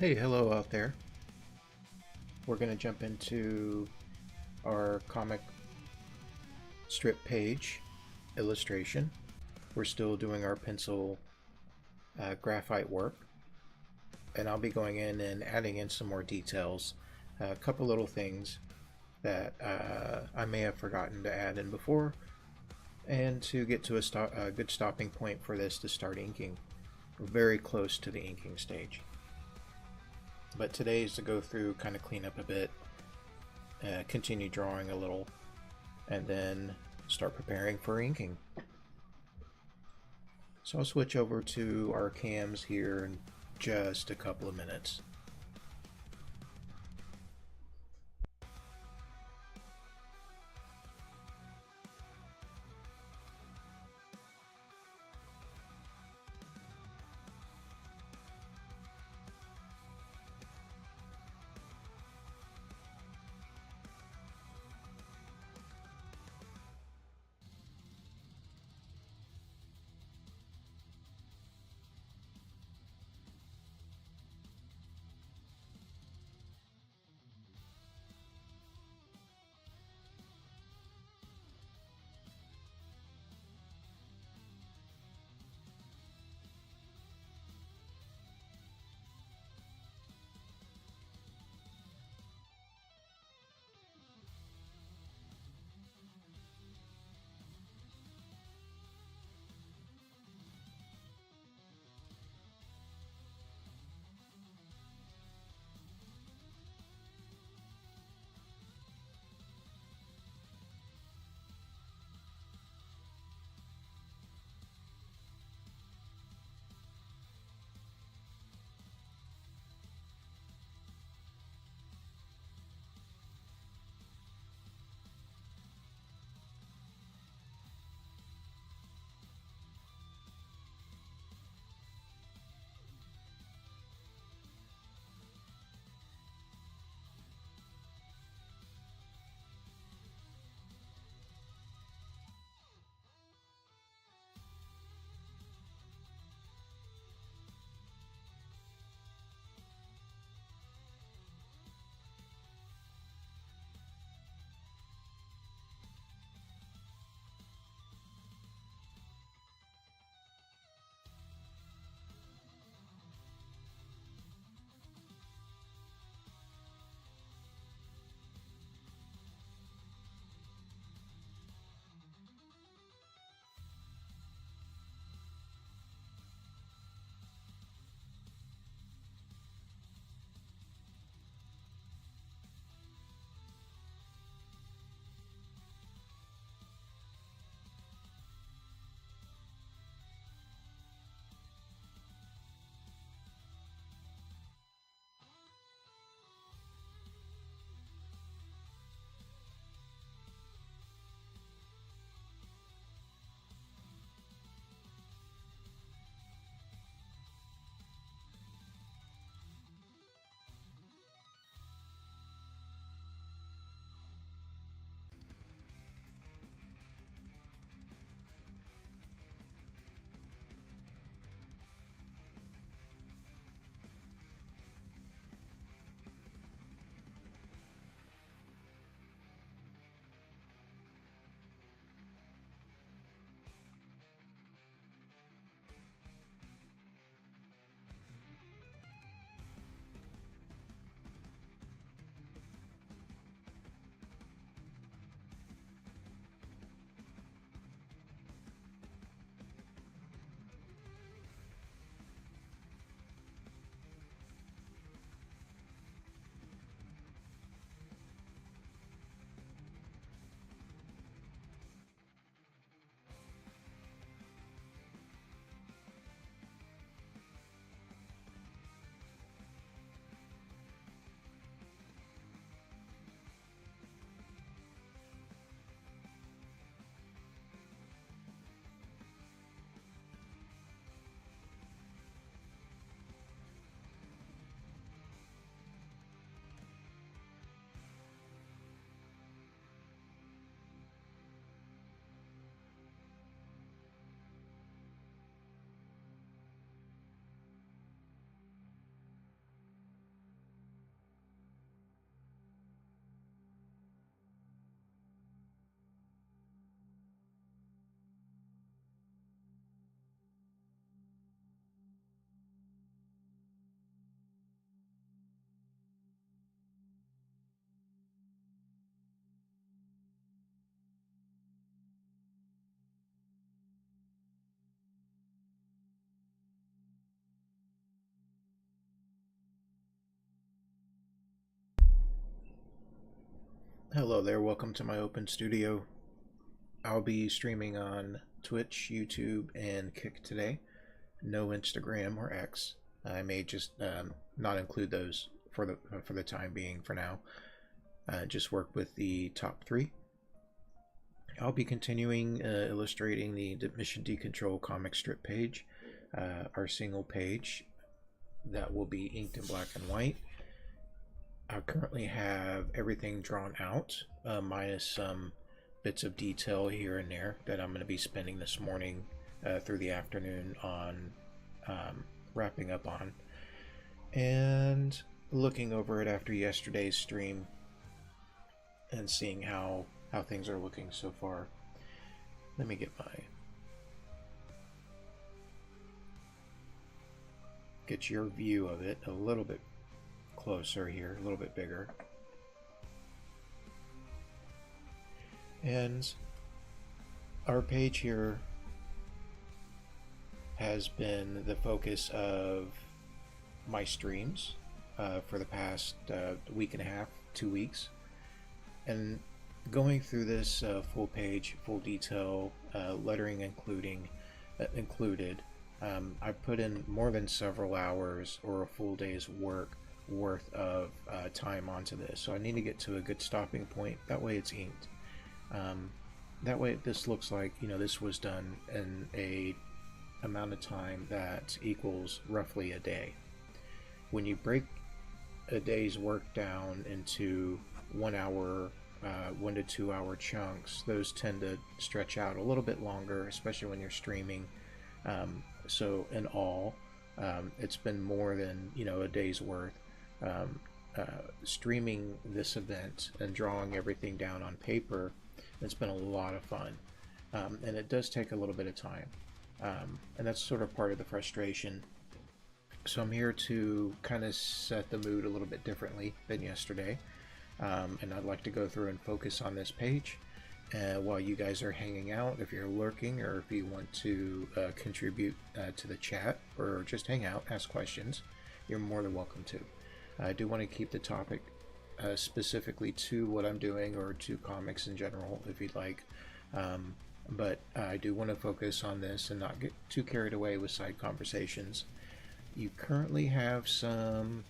Hey, hello out there. We're going to jump into our comic strip page illustration. We're still doing our pencil graphite work, and I'll be going in and adding in some more details, a couple little things that I may have forgotten to add in before, and to get to a good stopping point for this to start inking. We're very close to the inking stage. But today is to go through, kind of clean up a bit, continue drawing a little, and then start preparing for inking. So I'll switch over to our cams here in just a couple of minutes. Hello there, welcome to my open studio. I'll be streaming on Twitch, YouTube, and Kick today. No Instagram or X. I may just not include those for the time being for now. Just work with the top three. I'll be continuing illustrating the Mission Decontrol comic strip page, our single page that will be inked in black and white. I currently have everything drawn out, minus some bits of detail here and there that I'm going to be spending this morning through the afternoon on wrapping up on, and looking over it after yesterday's stream and seeing how things are looking so far. Let me get your view of it a little bit closer here, a little bit bigger. And our page here has been the focus of my streams for the past week and a half, 2 weeks. And going through this full page, full detail, lettering included, I put in more than several hours or a full day's worth of time onto this. So I need to get to a good stopping point. That way it's inked. That way this looks like, this was done in a amount of time that equals roughly a day. When you break a day's work down into 1 hour, 1 to 2 hour chunks, those tend to stretch out a little bit longer, especially when you're streaming. So in all, it's been more than a day's worth. Streaming this event and drawing everything down on paper, it's been a lot of fun, and it does take a little bit of time, and that's sort of part of the frustration. So I'm here to kind of set the mood a little bit differently than yesterday, and I'd like to go through and focus on this page while you guys are hanging out. If you're lurking, or if you want to contribute to the chat, or just hang out, ask questions, you're more than welcome to. I do want to keep the topic specifically to what I'm doing, or to comics in general, if you'd like. But I do want to focus on this and not get too carried away with side conversations. You currently have some,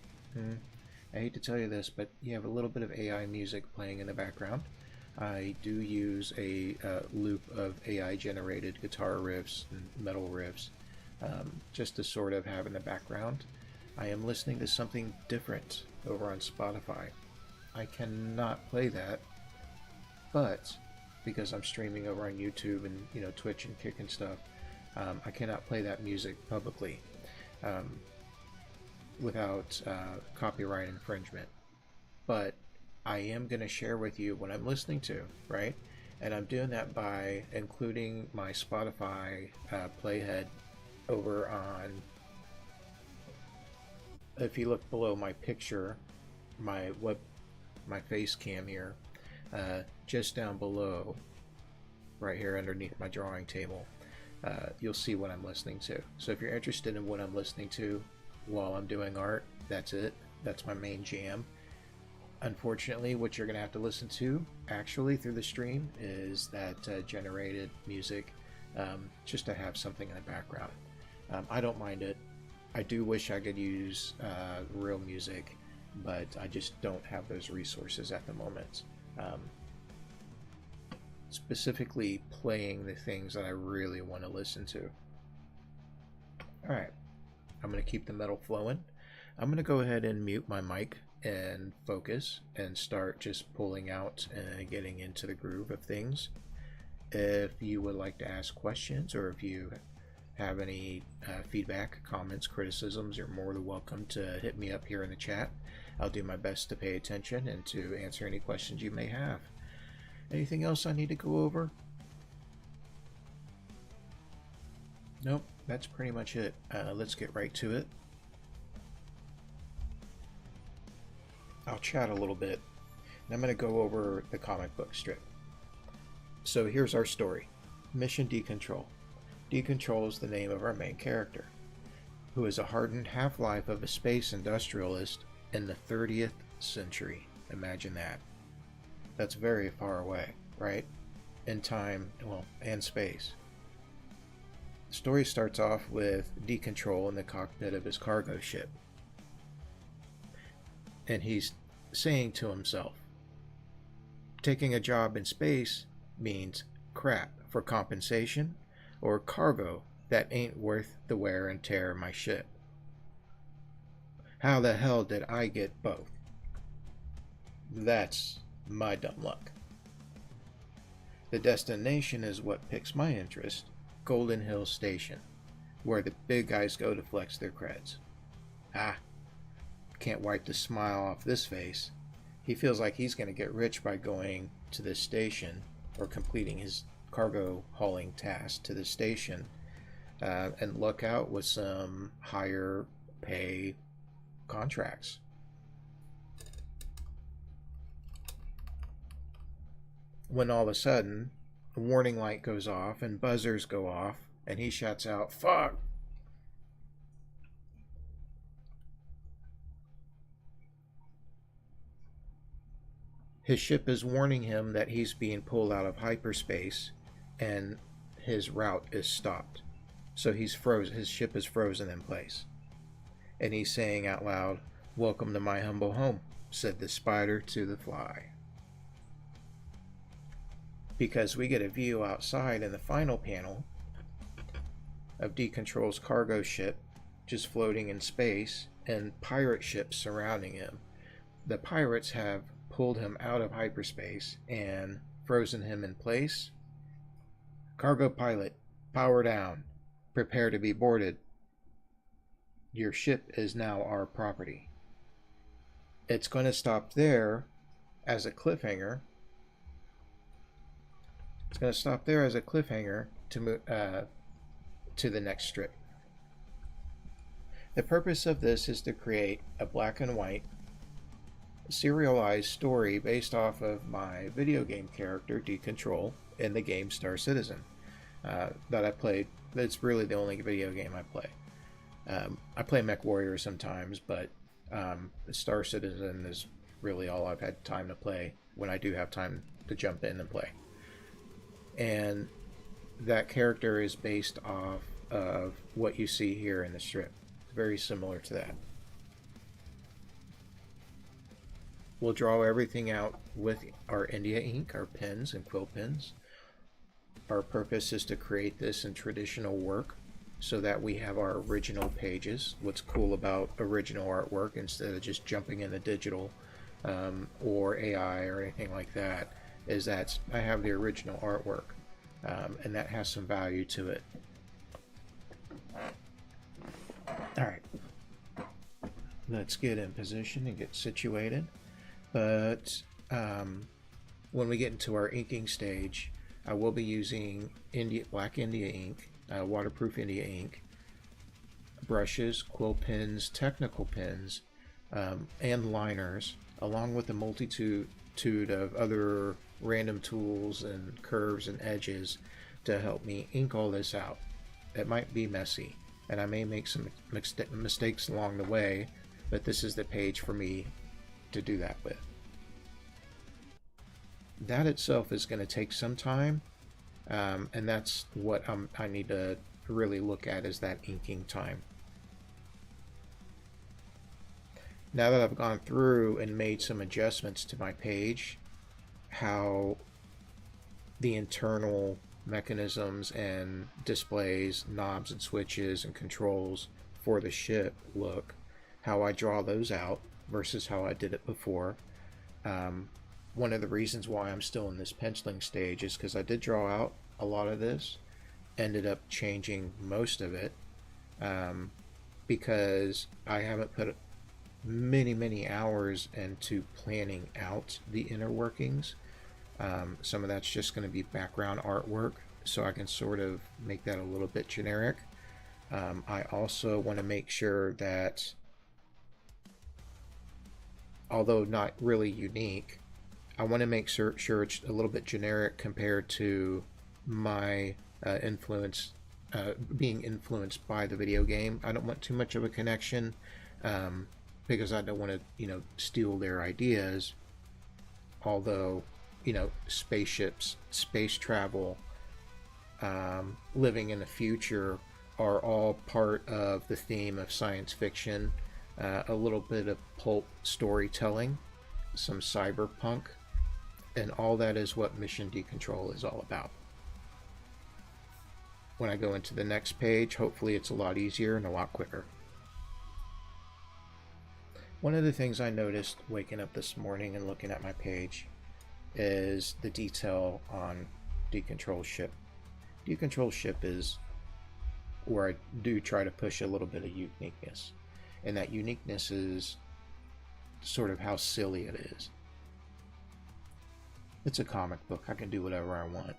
I hate to tell you this, but you have a little bit of AI music playing in the background. I do use a loop of AI generated guitar riffs and metal riffs, just to sort of have in the background. I am listening to something different over on Spotify. I cannot play that, but because I'm streaming over on YouTube and Twitch and Kick and stuff, I cannot play that music publicly without copyright infringement. But I am going to share with you what I'm listening to, right? And I'm doing that by including my Spotify playhead over on, if you look below my picture, my face cam here, just down below, right here underneath my drawing table, you'll see what I'm listening to. So if you're interested in what I'm listening to while I'm doing art, that's it. That's my main jam. Unfortunately, what you're going to have to listen to actually through the stream is that generated music, just to have something in the background. I don't mind it. I do wish I could use real music, but I just don't have those resources at the moment. Specifically playing the things that I really want to listen to. Alright, I'm going to keep the metal flowing. I'm going to go ahead and mute my mic and focus and start just pulling out and getting into the groove of things. If you would like to ask questions, or if you have any feedback, comments, criticisms, you're more than welcome to hit me up here in the chat. I'll do my best to pay attention and to answer any questions you may have. Anything else I need to go over? Nope, that's pretty much it. Let's get right to it. I'll chat a little bit, and I'm going to go over the comic book strip. So here's our story. Mission Decontrol. Decontrol is the name of our main character, who is a hardened half-life of a space industrialist in the 30th century. Imagine that. That's very far away, right? In time, well, and space. The story starts off with D-Control in the cockpit of his cargo ship. And he's saying to himself, taking a job in space means crap for compensation or cargo that ain't worth the wear and tear of my ship. How the hell did I get both? That's my dumb luck. The destination is what piques my interest, Golden Hill Station, where the big guys go to flex their creds. Ah, can't wipe the smile off this face. He feels like he's going to get rich by going to this station or completing his cargo hauling task to the station and luck out with some higher pay contracts. When all of a sudden, a warning light goes off and buzzers go off, and he shouts out, "Fuck!" His ship is warning him that he's being pulled out of hyperspace and his route is stopped. So he's frozen. His ship is frozen in place. And he's saying out loud, "Welcome to my humble home," said the spider to the fly. Because we get a view outside in the final panel of D-Control's cargo ship just floating in space and pirate ships surrounding him. The pirates have pulled him out of hyperspace and frozen him in place. "Cargo pilot, power down. Prepare to be boarded. Your ship is now our property." It's going to stop there as a cliffhanger. It's going to stop there as a cliffhanger to the next strip. The purpose of this is to create a black and white serialized story based off of my video game character D-Control in the game Star Citizen that I played. That's really the only video game I play. I play Mech Warrior sometimes, but Star Citizen is really all I've had time to play when I do have time to jump in and play. And that character is based off of what you see here in the strip. It's very similar to that. We'll draw everything out with our India ink, our pens and quill pens. Our purpose is to create this in traditional work so that we have our original pages. What's cool about original artwork, instead of just jumping into digital or AI or anything like that, is that I have the original artwork and that has some value to it. Alright, let's get in position and get situated. But when we get into our inking stage, I will be using black India ink, waterproof India ink, brushes, quill pens, technical pens, and liners, along with a multitude of other random tools and curves and edges to help me ink all this out. It might be messy, and I may make some mistakes along the way, but this is the page for me to do that with. That itself is going to take some time, and that's what I need to really look at, is that inking time. Now that I've gone through and made some adjustments to my page, how the internal mechanisms and displays, knobs and switches and controls for the ship look, how I draw those out versus how I did it before. One of the reasons why I'm still in this penciling stage is because I did draw out a lot of this, ended up changing most of it because I haven't put many hours into planning out the inner workings. Some of that's just going to be background artwork, so I can sort of make that a little bit generic. I also want to make sure that, although not really unique, I want to make sure it's a little bit generic compared to my influence, being influenced by the video game. I don't want too much of a connection because I don't want to, steal their ideas. Although you know, spaceships, space travel, living in the future are all part of the theme of science fiction. A little bit of pulp storytelling, some cyberpunk, and all that is what Mission Decontrol is all about. When I go into the next page, hopefully it's a lot easier and a lot quicker. One of the things I noticed waking up this morning and looking at my page is the detail on Decontrol ship. Decontrol ship is where I do try to push a little bit of uniqueness. And that uniqueness is sort of how silly it is. It's a comic book. I can do whatever I want.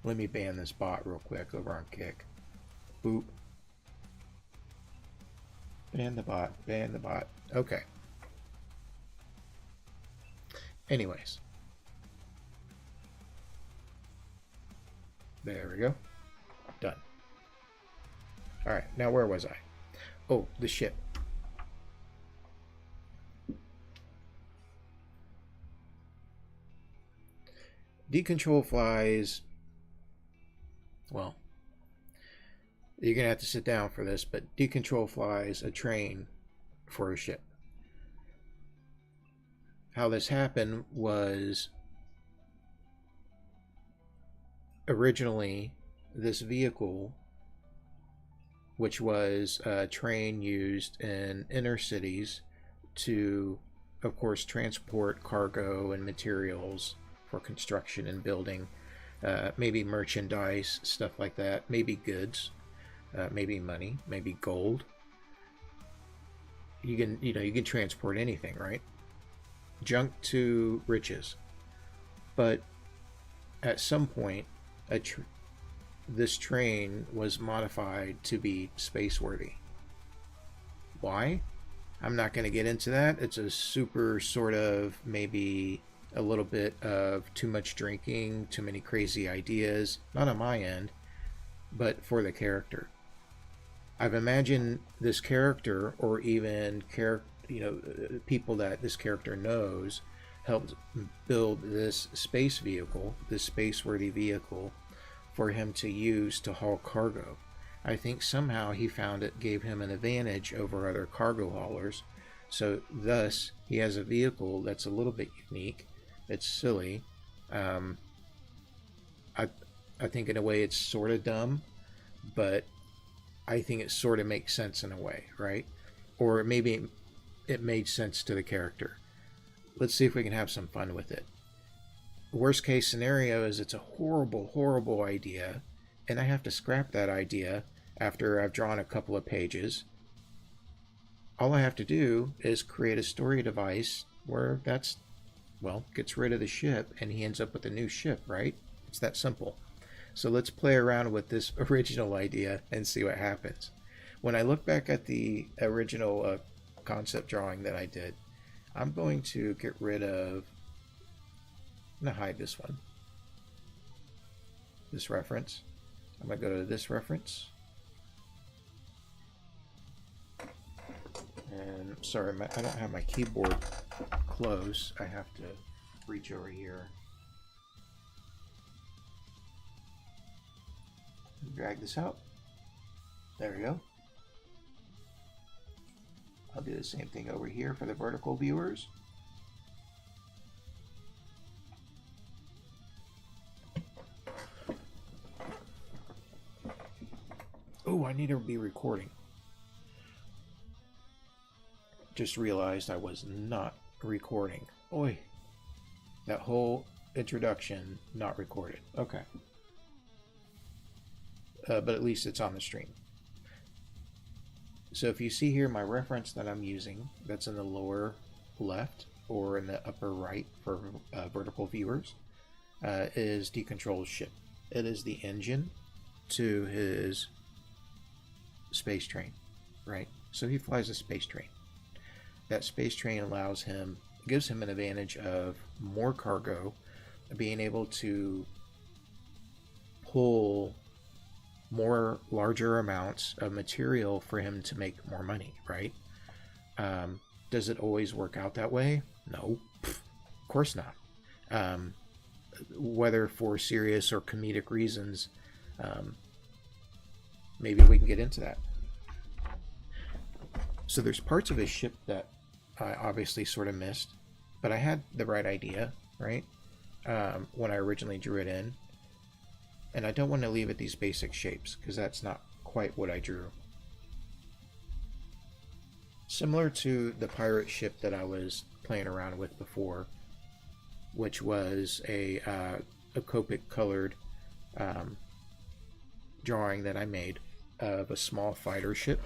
Let me ban this bot real quick over on Kick. Boop. Ban the bot. Ban the bot. Okay. Anyways. There we go. Done. Alright, now where was I? Oh, the ship. Decontrol flies... Well, you're going to have to sit down for this, but Decontrol flies a train for a ship. How this happened was originally this vehicle, which was a train used in inner cities to, of course, transport cargo and materials for construction and building, maybe merchandise, stuff like that, maybe goods, maybe money, maybe gold. You can transport anything, right? Junk to riches. But at some point, this train was modified to be space-worthy. Why? I'm not going to get into that. It's a super sort of maybe a little bit of too much drinking, too many crazy ideas, not on my end, but for the character. I've imagined this character, or even people that this character knows, helped build this space vehicle, this space-worthy vehicle, for him to use to haul cargo. I think somehow he found it gave him an advantage over other cargo haulers. So thus, he has a vehicle that's a little bit unique. It's silly. I think in a way it's sort of dumb, but I think it sort of makes sense in a way, right? Or maybe it made sense to the character. Let's see if we can have some fun with it. Worst case scenario is it's a horrible, horrible idea, and I have to scrap that idea after I've drawn a couple of pages. All I have to do is create a story device where gets rid of the ship and he ends up with a new ship, right? It's that simple. So let's play around with this original idea and see what happens. When I look back at the original concept drawing that I did, I'm going to get rid of... I'm going to hide this one. This reference. I'm going to go to this reference. And sorry, I don't have my keyboard close. I have to reach over here. Drag this out. There we go. I'll do the same thing over here for the vertical viewers. Oh, I need to be recording. Just realized I was not recording. Oi. That whole introduction, not recorded. Okay. But at least it's on the stream. So if you see here my reference that I'm using, that's in the lower left or in the upper right for vertical viewers, is Decontrol's ship. It is the engine to his space train, right? So he flies a space train. That space train gives him an advantage of more cargo, being able to pull more larger amounts of material for him to make more money, right? Does it always work out that way? No. course not. Whether for serious or comedic reasons, maybe we can get into that. So there's parts of his ship that I obviously sort of missed, but I had the right idea, right? When I originally drew it in. And I don't want to leave it these basic shapes, because that's not quite what I drew. Similar to the pirate ship that I was playing around with before, which was a Copic colored drawing that I made of a small fighter ship.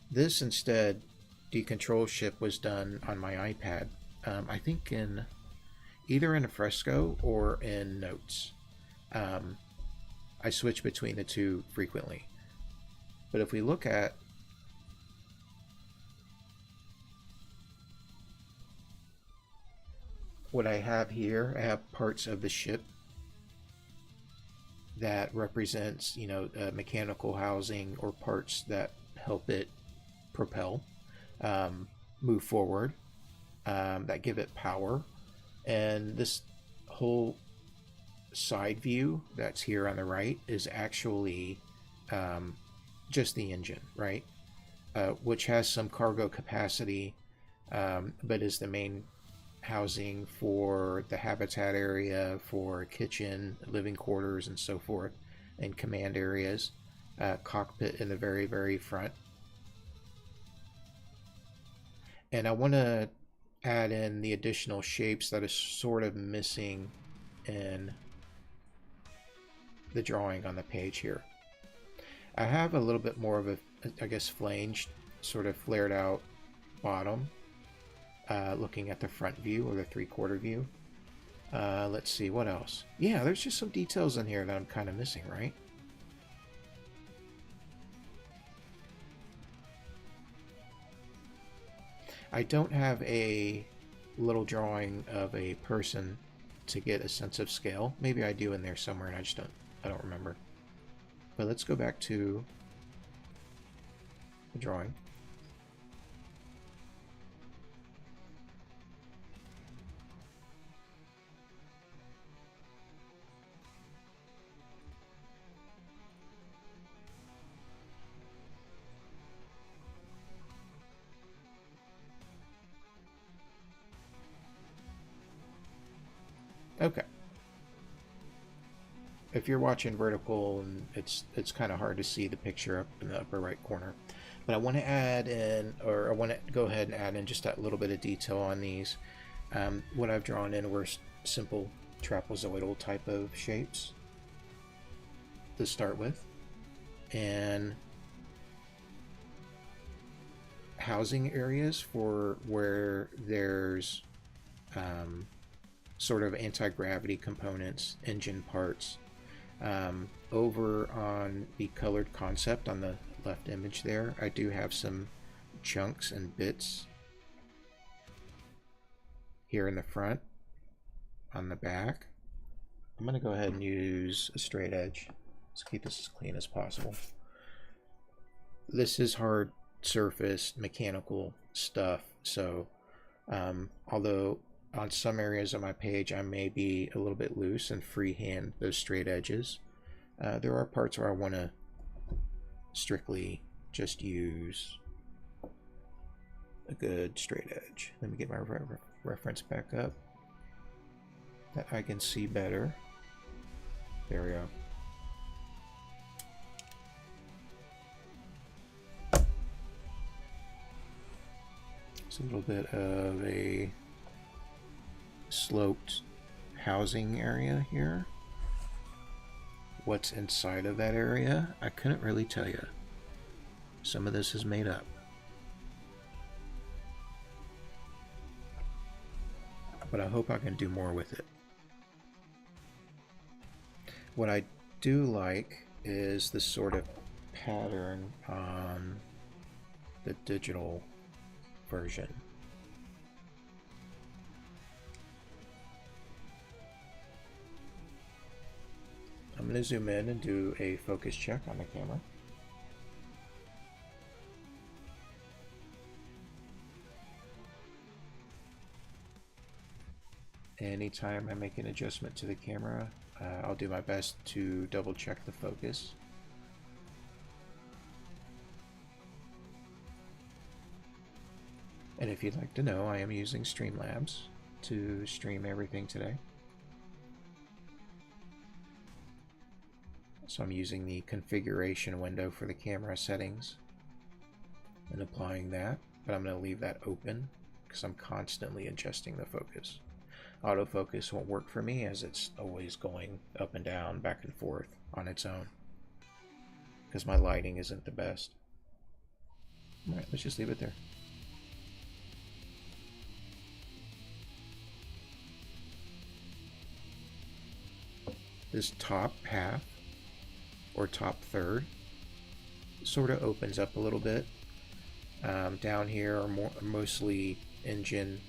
This instead, the control ship, was done on my iPad. I think either in a fresco or in notes. I switch between the two frequently. But if we look at what I have here, I have parts of the ship that represents, mechanical housing or parts that help it propel, move forward, that give it power. And this whole side view that's here on the right is actually just the engine, right? Which has some cargo capacity, but is the main housing for the habitat area, for kitchen, living quarters, and so forth, and command areas. Cockpit in the very, very front. And I want to add in the additional shapes that is sort of missing in the drawing on the page here. I have a little bit more of a, I guess, flanged, sort of flared out bottom, looking at the front view or the three-quarter view. Let's see, what else? Yeah, there's just some details in here that I'm kind of missing, right? I don't have a little drawing of a person to get a sense of scale. Maybe I do in there somewhere and I don't remember. But let's go back to the drawing. Okay. If you're watching vertical, and it's kind of hard to see the picture up in the upper right corner, but I want to add in, or I want to go ahead and add in just that little bit of detail on these. What I've drawn in were simple trapezoidal type of shapes to start with, and housing areas for where there's sort of anti-gravity components, engine parts. Over on the colored concept on the left image there, I do have some chunks and bits here in the front. On the back, I'm going to go ahead and use a straight edge. Let's keep this as clean as possible. This is hard surface mechanical stuff, so although on some areas of my page I may be a little bit loose and freehand those straight edges, there are parts where I want to strictly just use a good straight edge. Let me get my reference back up that I can see better. There we go. It's a little bit of a sloped housing area here. What's inside of that area, I couldn't really tell you. Some of this is made up. But I hope I can do more with it. What I do like is this sort of pattern on the digital version. I'm going to zoom in and do a focus check on the camera. anytime I make an adjustment to the camera, I'll do my best to double check the focus. And if you'd like to know, I am using Streamlabs to stream everything today. So I'm using the configuration window for the camera settings and applying that, but I'm going to leave that open because I'm constantly adjusting the focus. Autofocus won't work for me as it's always going up and down, back and forth on its own because my lighting isn't the best. Alright, let's just leave it there. This top half or top third sort of opens up a little bit. Down here are mostly engine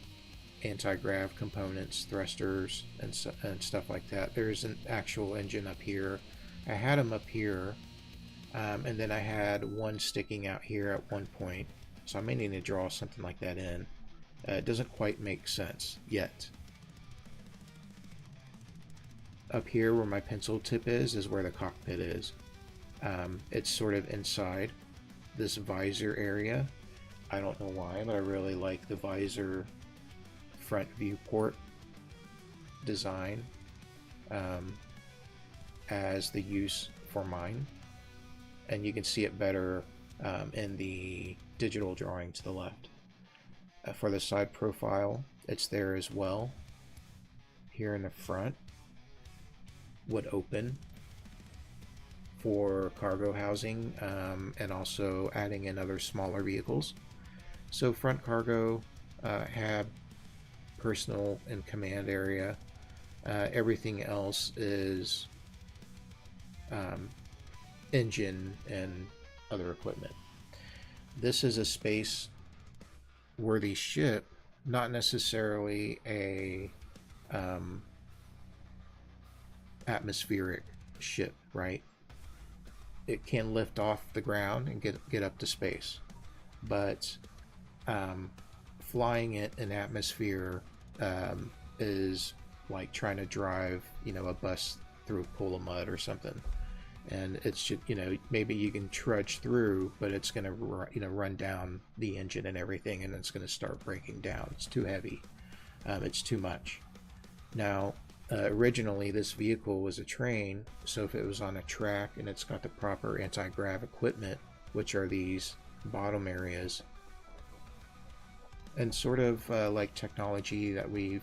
anti-grav components, thrusters, and stuff like that. There's an actual engine up here. I had them up here, and then I had one sticking out here at one point, so I may need to draw something like that in. It doesn't quite make sense yet. Up here where my pencil tip is where the cockpit is. It's sort of inside this visor area. I don't know why, but I really like the visor front viewport design as the use for mine. And you can see it better in the digital drawing to the left. For the side profile, it's there as well. Here in the front would open for cargo housing and also adding in other smaller vehicles. So front cargo, hab, personal and command area. Everything else is engine and other equipment. This is a space worthy ship, not necessarily a atmospheric ship, right? It can lift off the ground and get up to space, but flying it in atmosphere is like trying to drive, a bus through a pool of mud or something, and it's just, maybe you can trudge through, but it's going to run down the engine and everything, and it's going to start breaking down. It's too heavy. It's too much. Now, originally this vehicle was a train, so if it was on a track and it's got the proper anti-grav equipment, which are these bottom areas, and sort of like technology that we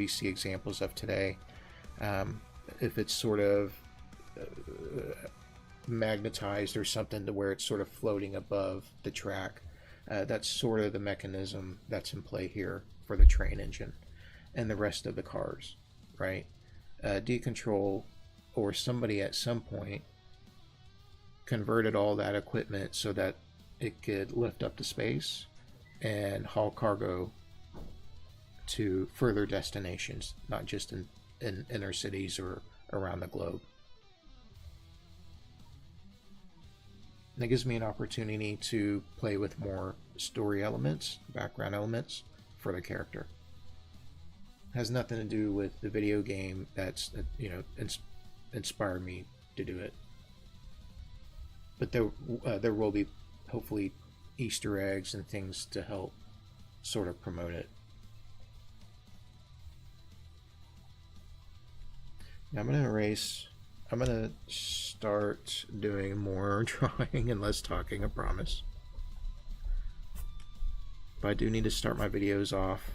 see examples of today, if it's sort of magnetized or something to where it's sort of floating above the track, that's sort of the mechanism that's in play here for the train engine and the rest of the cars, right? D-Control or somebody at some point converted all that equipment so that it could lift up to space and haul cargo to further destinations, not just in inner cities or around the globe. And it gives me an opportunity to play with more story elements, background elements for the character. It has nothing to do with the video game that's inspired me to do it. But there will be hopefully Easter eggs and things to help sort of promote it. Now I'm going to start doing more drawing and less talking, I promise. But I do need to start my videos off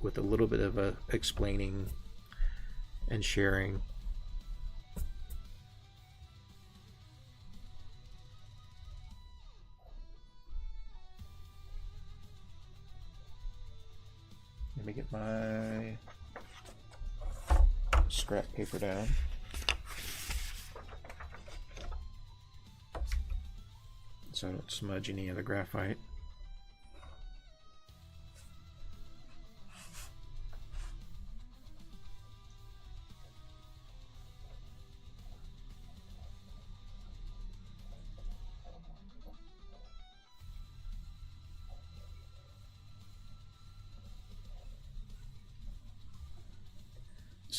with a little bit of explaining and sharing. Let me get my scrap paper down. So I don't smudge any of the graphite.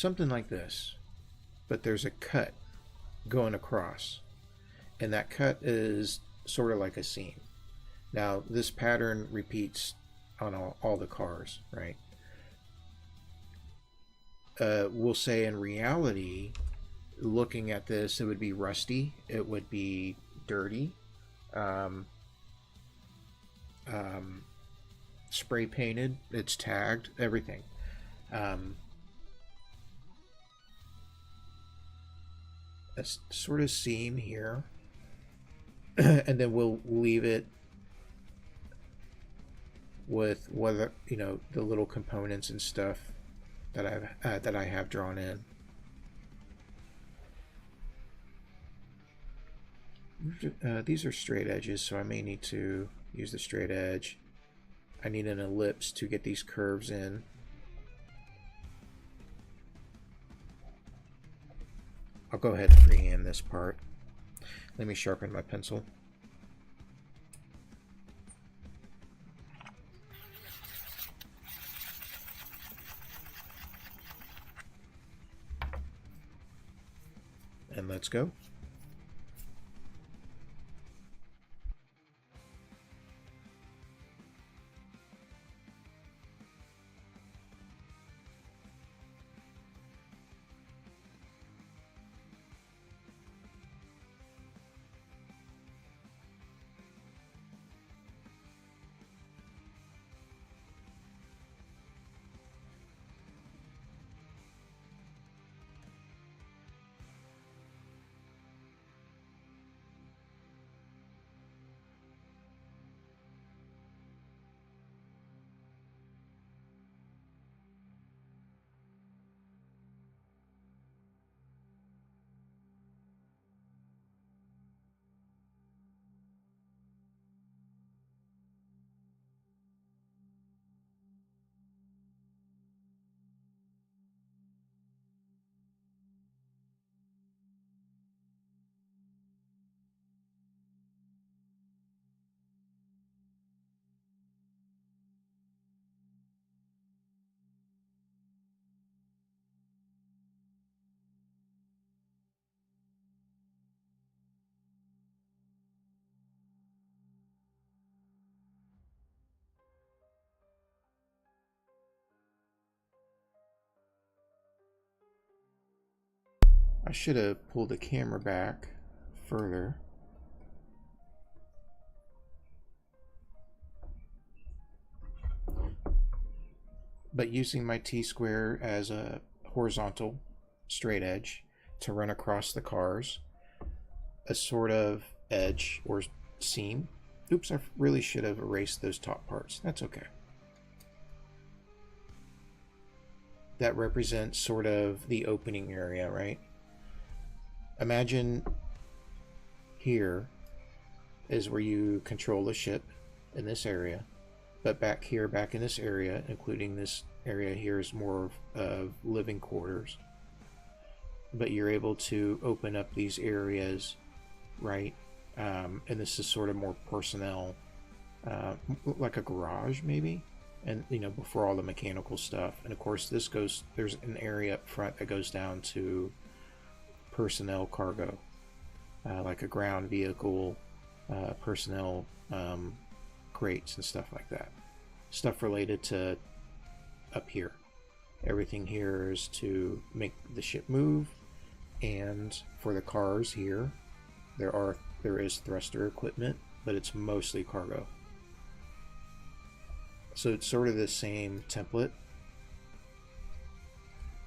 something like this, but there's a cut going across, and that cut is sort of like a seam. Now this pattern repeats on all the cars, right? We'll say in reality, looking at this, it would be rusty, it would be dirty, um, spray painted, it's tagged, everything. A sort of seam here, and then we'll leave it with whether, you know, the little components and stuff that I have drawn in. These are straight edges, so I may need to use the straight edge. I need an ellipse to get these curves in. I'll go ahead and freehand this part. Let me sharpen my pencil. And let's go. I should have pulled the camera back further. But using my T-square as a horizontal straight edge to run across the cars, a sort of edge or seam. Oops, I really should have erased those top parts. That's okay. That represents sort of the opening area, right? Imagine here is where you control the ship in this area, but back here, back in this area, including this area here, is more of living quarters. But you're able to open up these areas, right? And this is sort of more personnel, like a garage maybe, and you know, before all the mechanical stuff. And of course this goes, there's an area up front that goes down to personnel cargo, like a ground vehicle, personnel crates and stuff like that. Stuff related to up here. Everything here is to make the ship move, and for the cars here, there is thruster equipment, but it's mostly cargo. So it's sort of the same template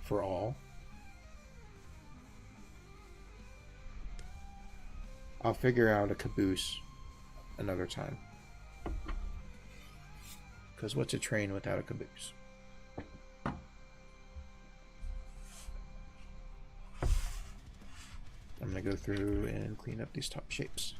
for all. I'll figure out a caboose another time. Because what's a train without a caboose? I'm going to go through and clean up these top shapes.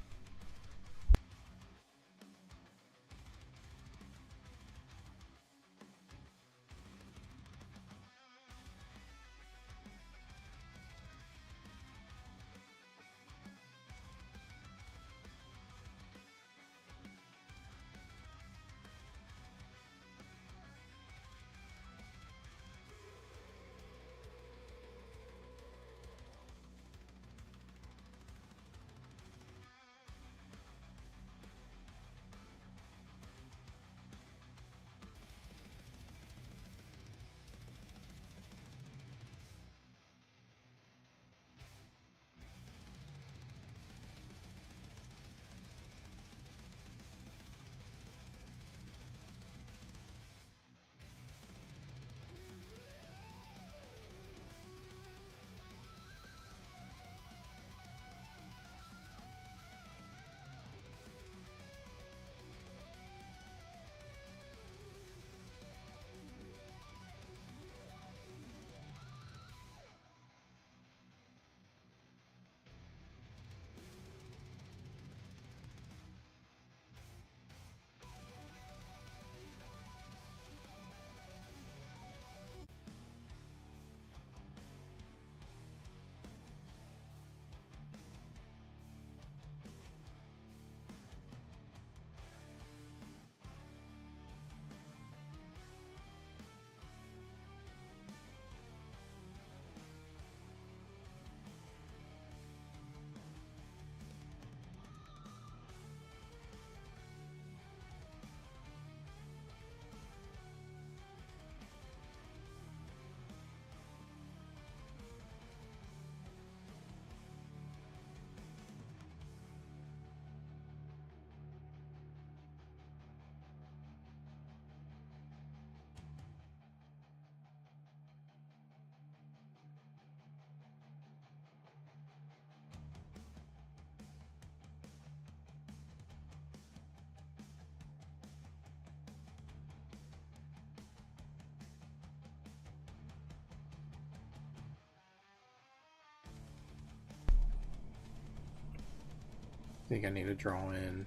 think I need to draw in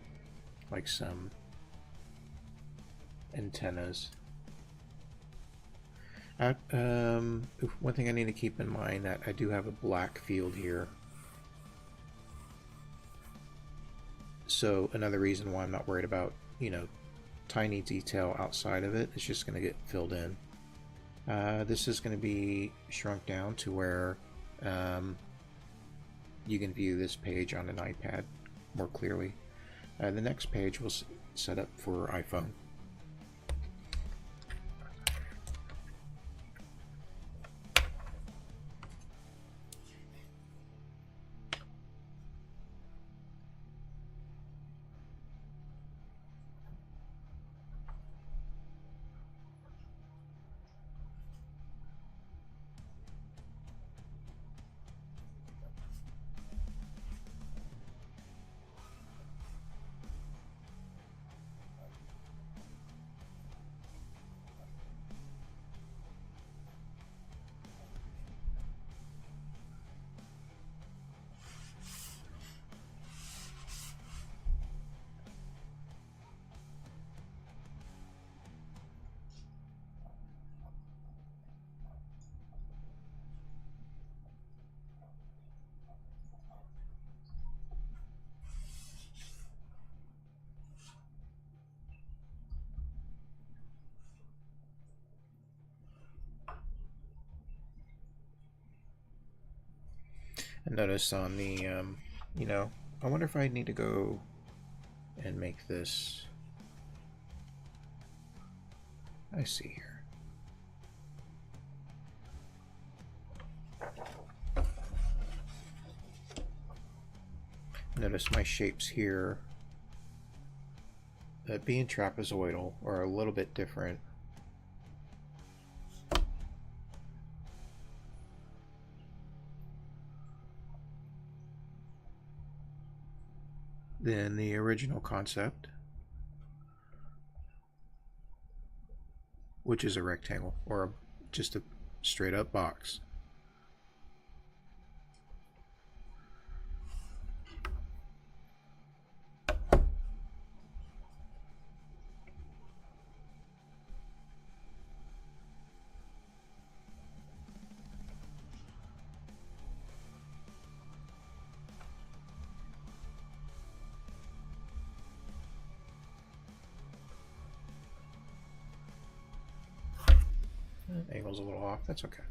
like some antennas. One thing I need to keep in mind that I do have a black field here. So another reason why I'm not worried about, you know, tiny detail outside of it. It's just going to get filled in. This is going to be shrunk down to where you can view this page on an iPad more clearly. The next page we'll set up for iPhone. And notice on the, you know, I wonder if I need to go and make this. I see here. Notice my shapes here, being trapezoidal, are a little bit different. Than the original concept, which is a rectangle or just a straight up box. Angle's a little off, that's okay.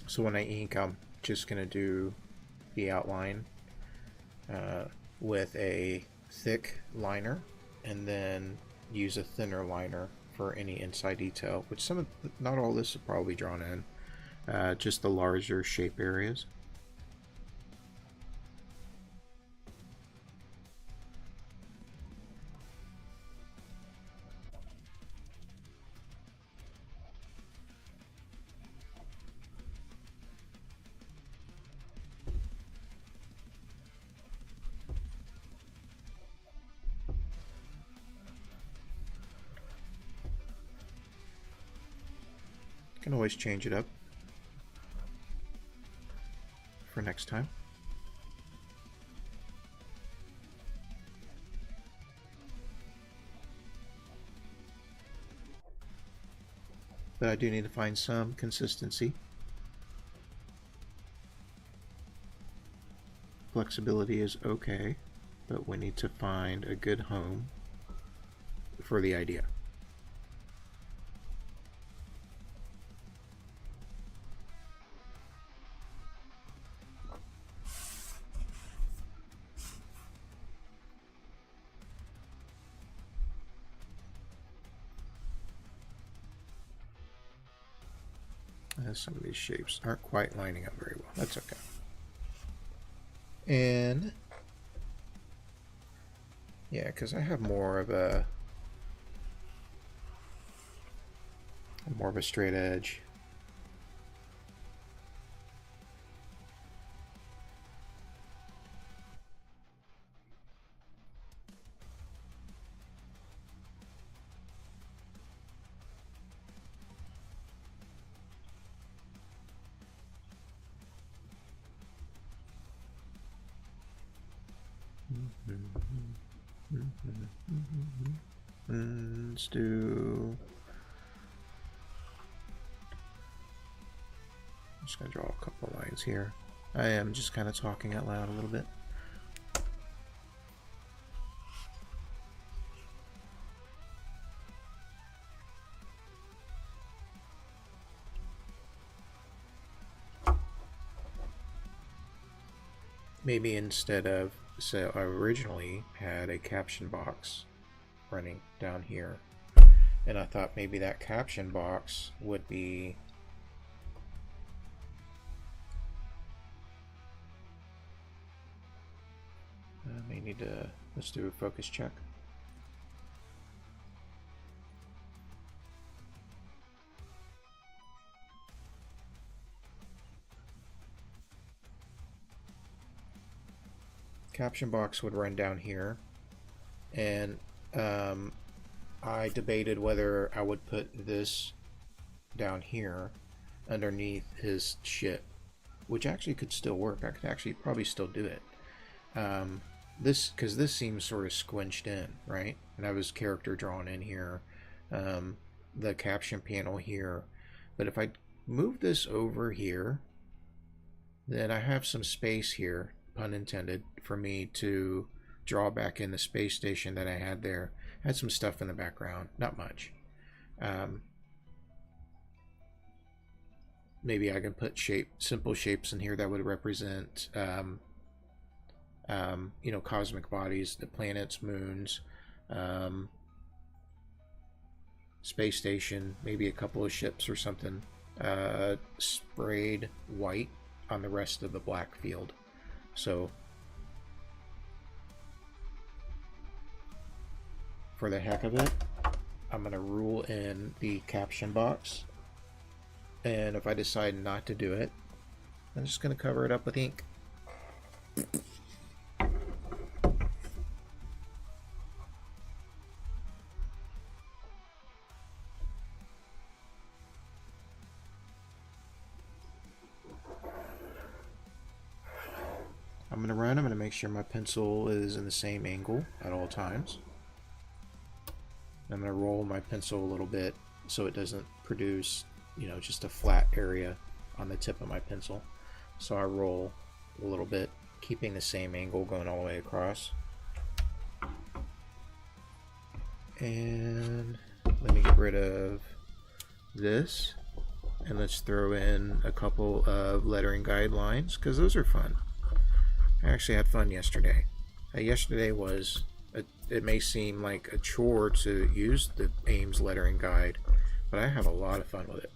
So when I ink, I'm just going to do the outline with a thick liner, and then use a thinner liner for any inside detail, which not all this is probably drawn in, just the larger shape areas. Can always change it up for next time. But I do need to find some consistency. Flexibility is okay, but we need to find a good home for the idea. Some of these shapes aren't quite lining up very well. That's okay. And yeah, because I have more of a straight edge Let's do... I'm just going to draw a couple of lines here. I am just kind of talking out loud a little bit. Maybe instead of, so I originally had a caption box running down here, and I thought maybe that caption box would be may need to, let's do a focus check. Caption box would run down here, and I debated whether I would put this down here underneath his ship, which actually could still work. I could actually probably still do it. Because this seems sort of squinched in, right? And I have his character drawn in here, the caption panel here. But if I move this over here, then I have some space here, pun intended, for me to draw back in the space station that I had there. I had some stuff in the background, not much. Maybe I can put simple shapes in here that would represent you know, cosmic bodies, the planets, moons, space station, maybe a couple of ships or something, sprayed white on the rest of the black field. So for the heck of it, I'm going to rule in the caption box, and if I decide not to do it, I'm just going to cover it up with ink. I'm going to make sure my pencil is in the same angle at all times. I'm going to roll my pencil a little bit so it doesn't produce, you know, just a flat area on the tip of my pencil. So I roll a little bit, keeping the same angle going all the way across. And let me get rid of this, and let's throw in a couple of lettering guidelines, because those are fun. I actually had fun yesterday. Yesterday was, it may seem like a chore to use the Ames lettering guide, but I have a lot of fun with it.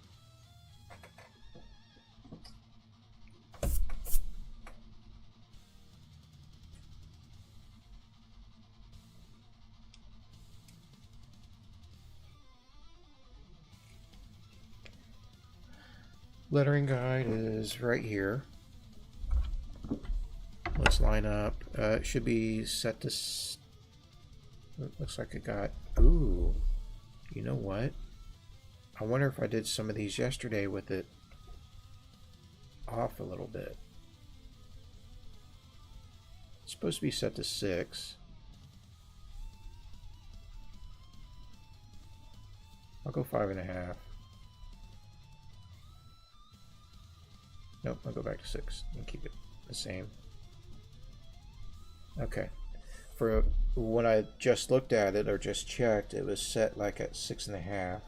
Lettering guide is right here. Let's line up. It should be set to... looks like it got... Ooh. You know what? I wonder if I did some of these yesterday with it off a little bit. It's supposed to be set to 6. I'll go 5.5. Nope, I'll go back to 6 and keep it the same. Okay. For when I just looked at it or just checked, it was set like at 6.5.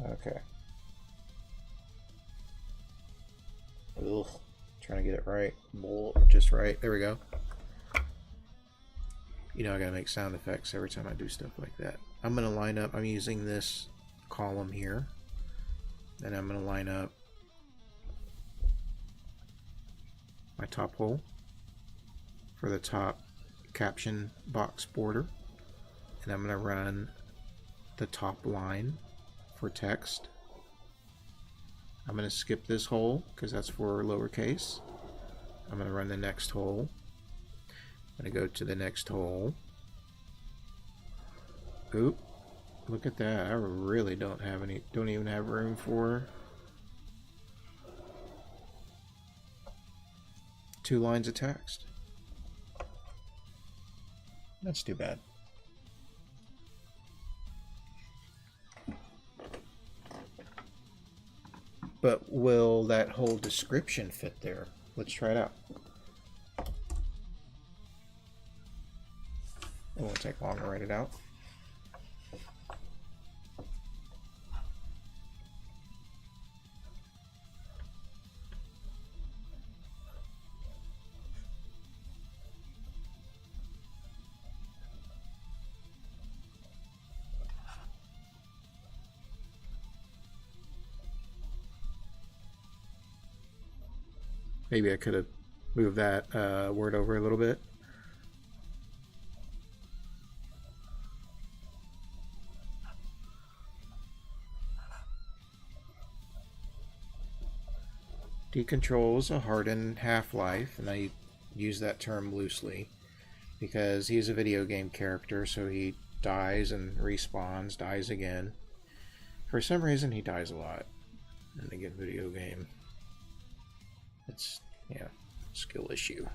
Okay. Ugh. Trying to get it right. Just right. There we go. You know I gotta make sound effects every time I do stuff like that. I'm gonna line up, I'm using this column here, and I'm gonna line up my top hole for the top caption box border, and I'm gonna run the top line for text. I'm gonna skip this hole because that's for lowercase. I'm gonna run the next hole. I'm gonna go to the next hole. Oop, look at that. I really don't even have room for... 2 lines of text. That's too bad. But will that whole description fit there? Let's try it out. It won't take long to write it out. Maybe I could have moved that word over a little bit. Decontrol is a hardened half-life, and I use that term loosely because he's a video game character, so he dies and respawns, dies again. For some reason, he dies a lot in the video game. It's, yeah, skill issue.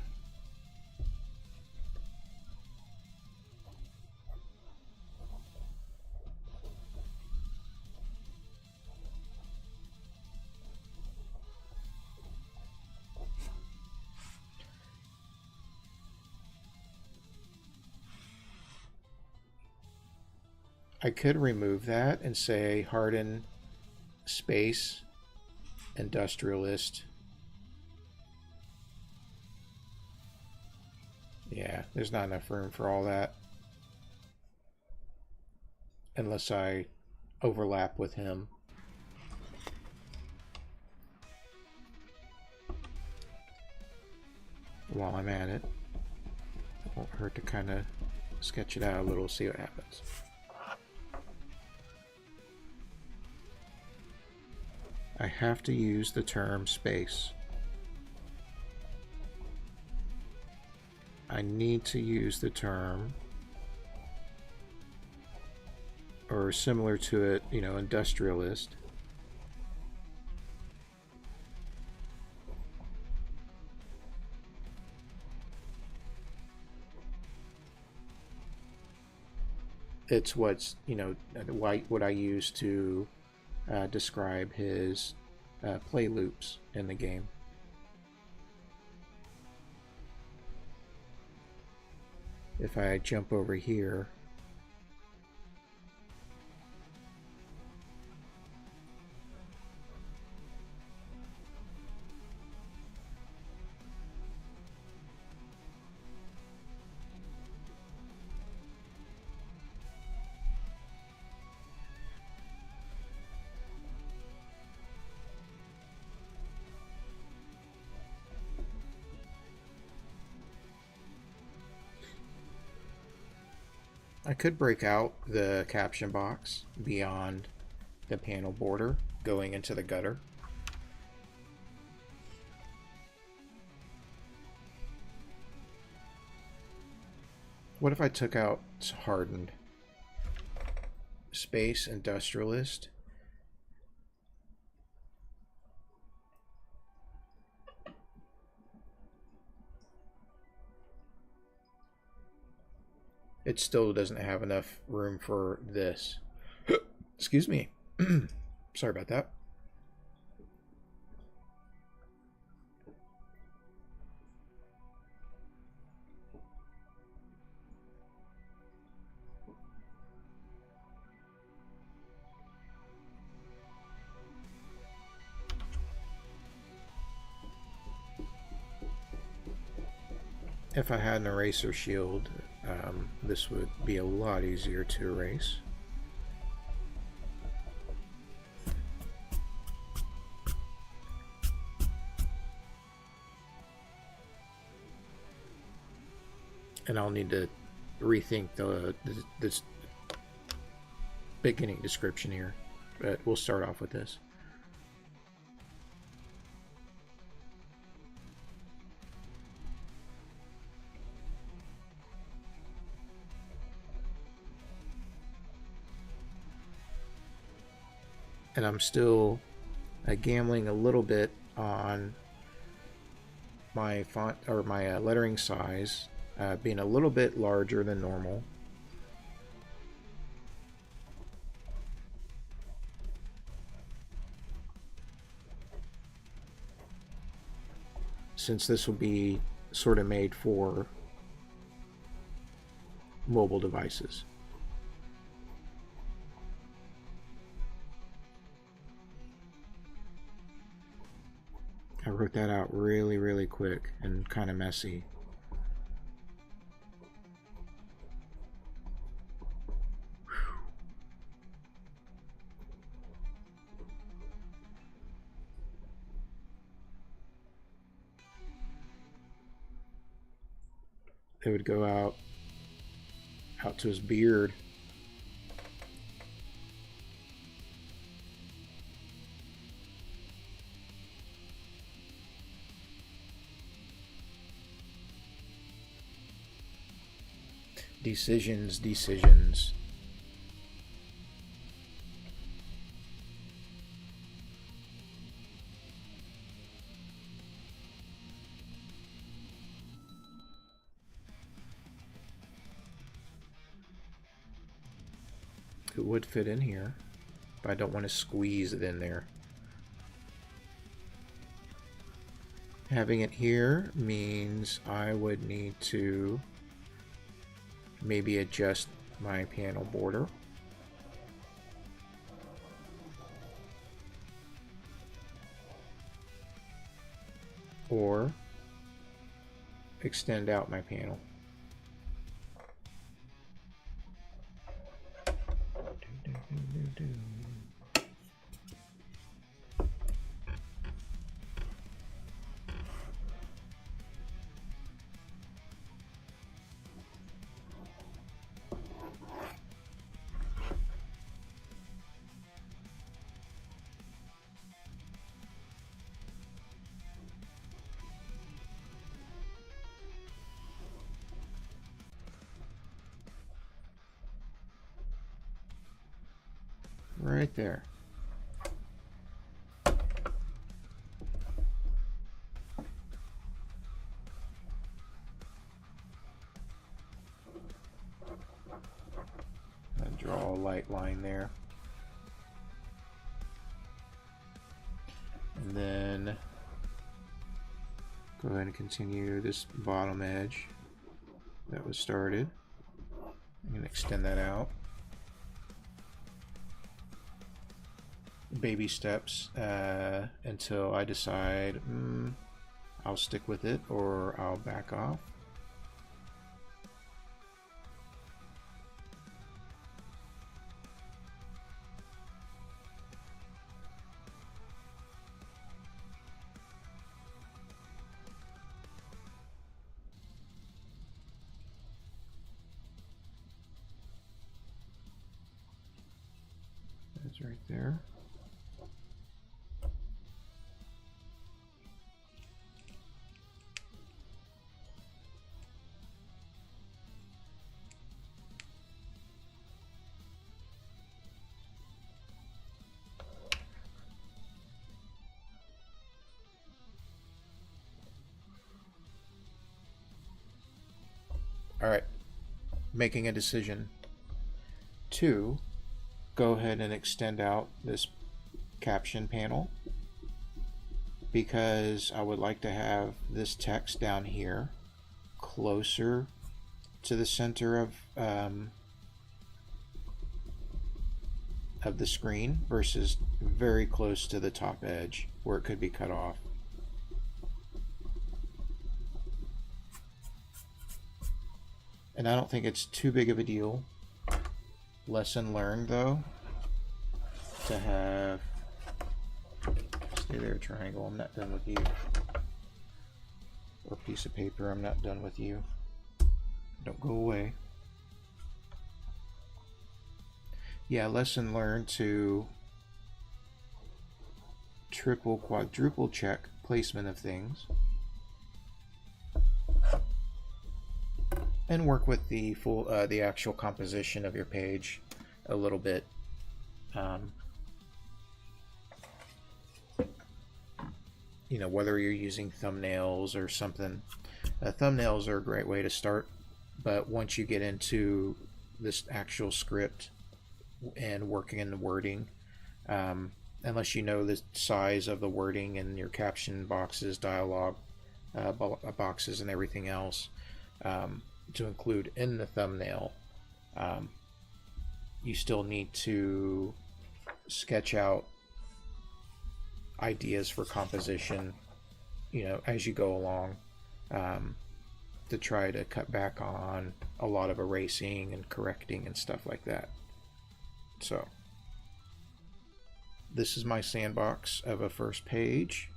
I could remove that and say harden space industrialist. Yeah, there's not enough room for all that. Unless I overlap with him. While I'm at it, it won't hurt to kind of sketch it out a little, see what happens. I have to use the term space. I need to use the term, or similar to it, you know, industrialist. It's what's, you know, what I use to describe his play loops in the game. If I jump over here, I could break out the caption box beyond the panel border going into the gutter. What if I took out hardened space industrialist? It still doesn't have enough room for this. Excuse me. Sorry about that. If I had an eraser shield, this would be a lot easier to erase. And I'll need to rethink this beginning description here, but we'll start off with this. And I'm still gambling a little bit on my font or my lettering size being a little bit larger than normal. Since this will be sort of made for mobile devices. I wrote that out really quick and kind of messy. It would go out to his beard. Decisions. It would fit in here, but I don't want to squeeze it in there. Having it here means I would need to maybe adjust my panel border. Or extend out my panel. Right there. I'll draw a light line there. And then go ahead and continue this bottom edge that was started. I'm going to extend that out. Baby steps until I decide I'll stick with it or I'll back off. That's right there. All right, making a decision to go ahead and extend out this caption panel because I would like to have this text down here closer to the center of the screen versus very close to the top edge where it could be cut off. And I don't think it's too big of a deal. Lesson learned though, to have, stay there, triangle, I'm not done with you. Or piece of paper, I'm not done with you. Don't go away. Yeah, lesson learned to triple, quadruple check placement of things. And work with the full, the actual composition of your page a little bit. you know, whether you're using thumbnails or something. Thumbnails are a great way to start, but once you get into this actual script and working in the wording, unless you know the size of the wording and your caption boxes, dialogue boxes, and everything else to include in the thumbnail, you still need to sketch out ideas for composition, you know, as you go along, to try to cut back on a lot of erasing and correcting and stuff like that. So this is my sandbox of a first page,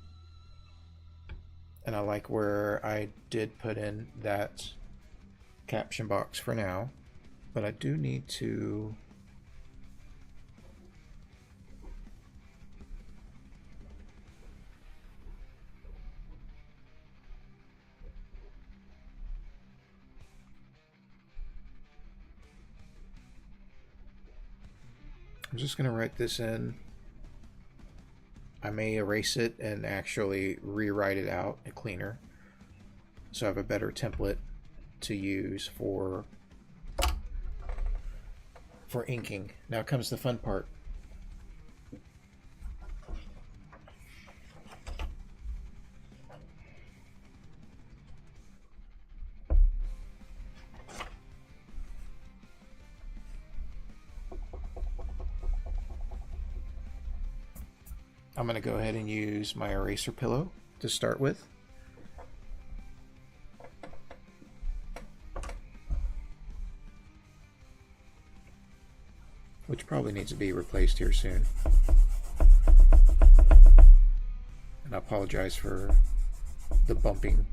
and I like where I did put in that caption box for now, but I do need to I'm just going to write this in. I may erase it and actually rewrite it out cleaner, so I have a better template to use for inking. Now comes the fun part. I'm going to go ahead and use my eraser pillow to start with. Which probably needs to be replaced here soon. And I apologize for the bumping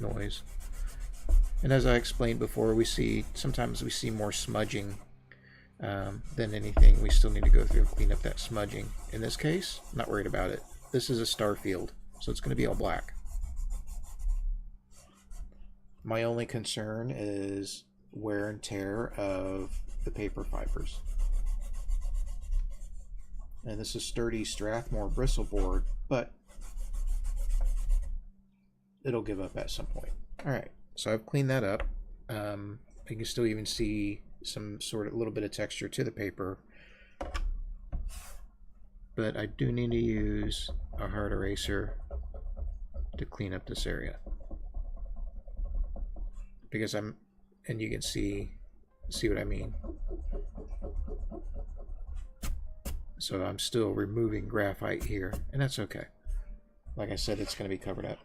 noise. And as I explained before, sometimes we see more smudging than anything. We still need to go through and clean up that smudging. In this case, I'm not worried about it. This is a star field, so it's going to be all black. My only concern is wear and tear of the paper fibers. And this is sturdy Strathmore bristle board, but it'll give up at some point. Alright, so I've cleaned that up. You can still even see some sort of little bit of texture to the paper, but I do need to use a hard eraser to clean up this area, because and you can see what I mean. So I'm still removing graphite here, and that's okay. Like I said, it's going to be covered up.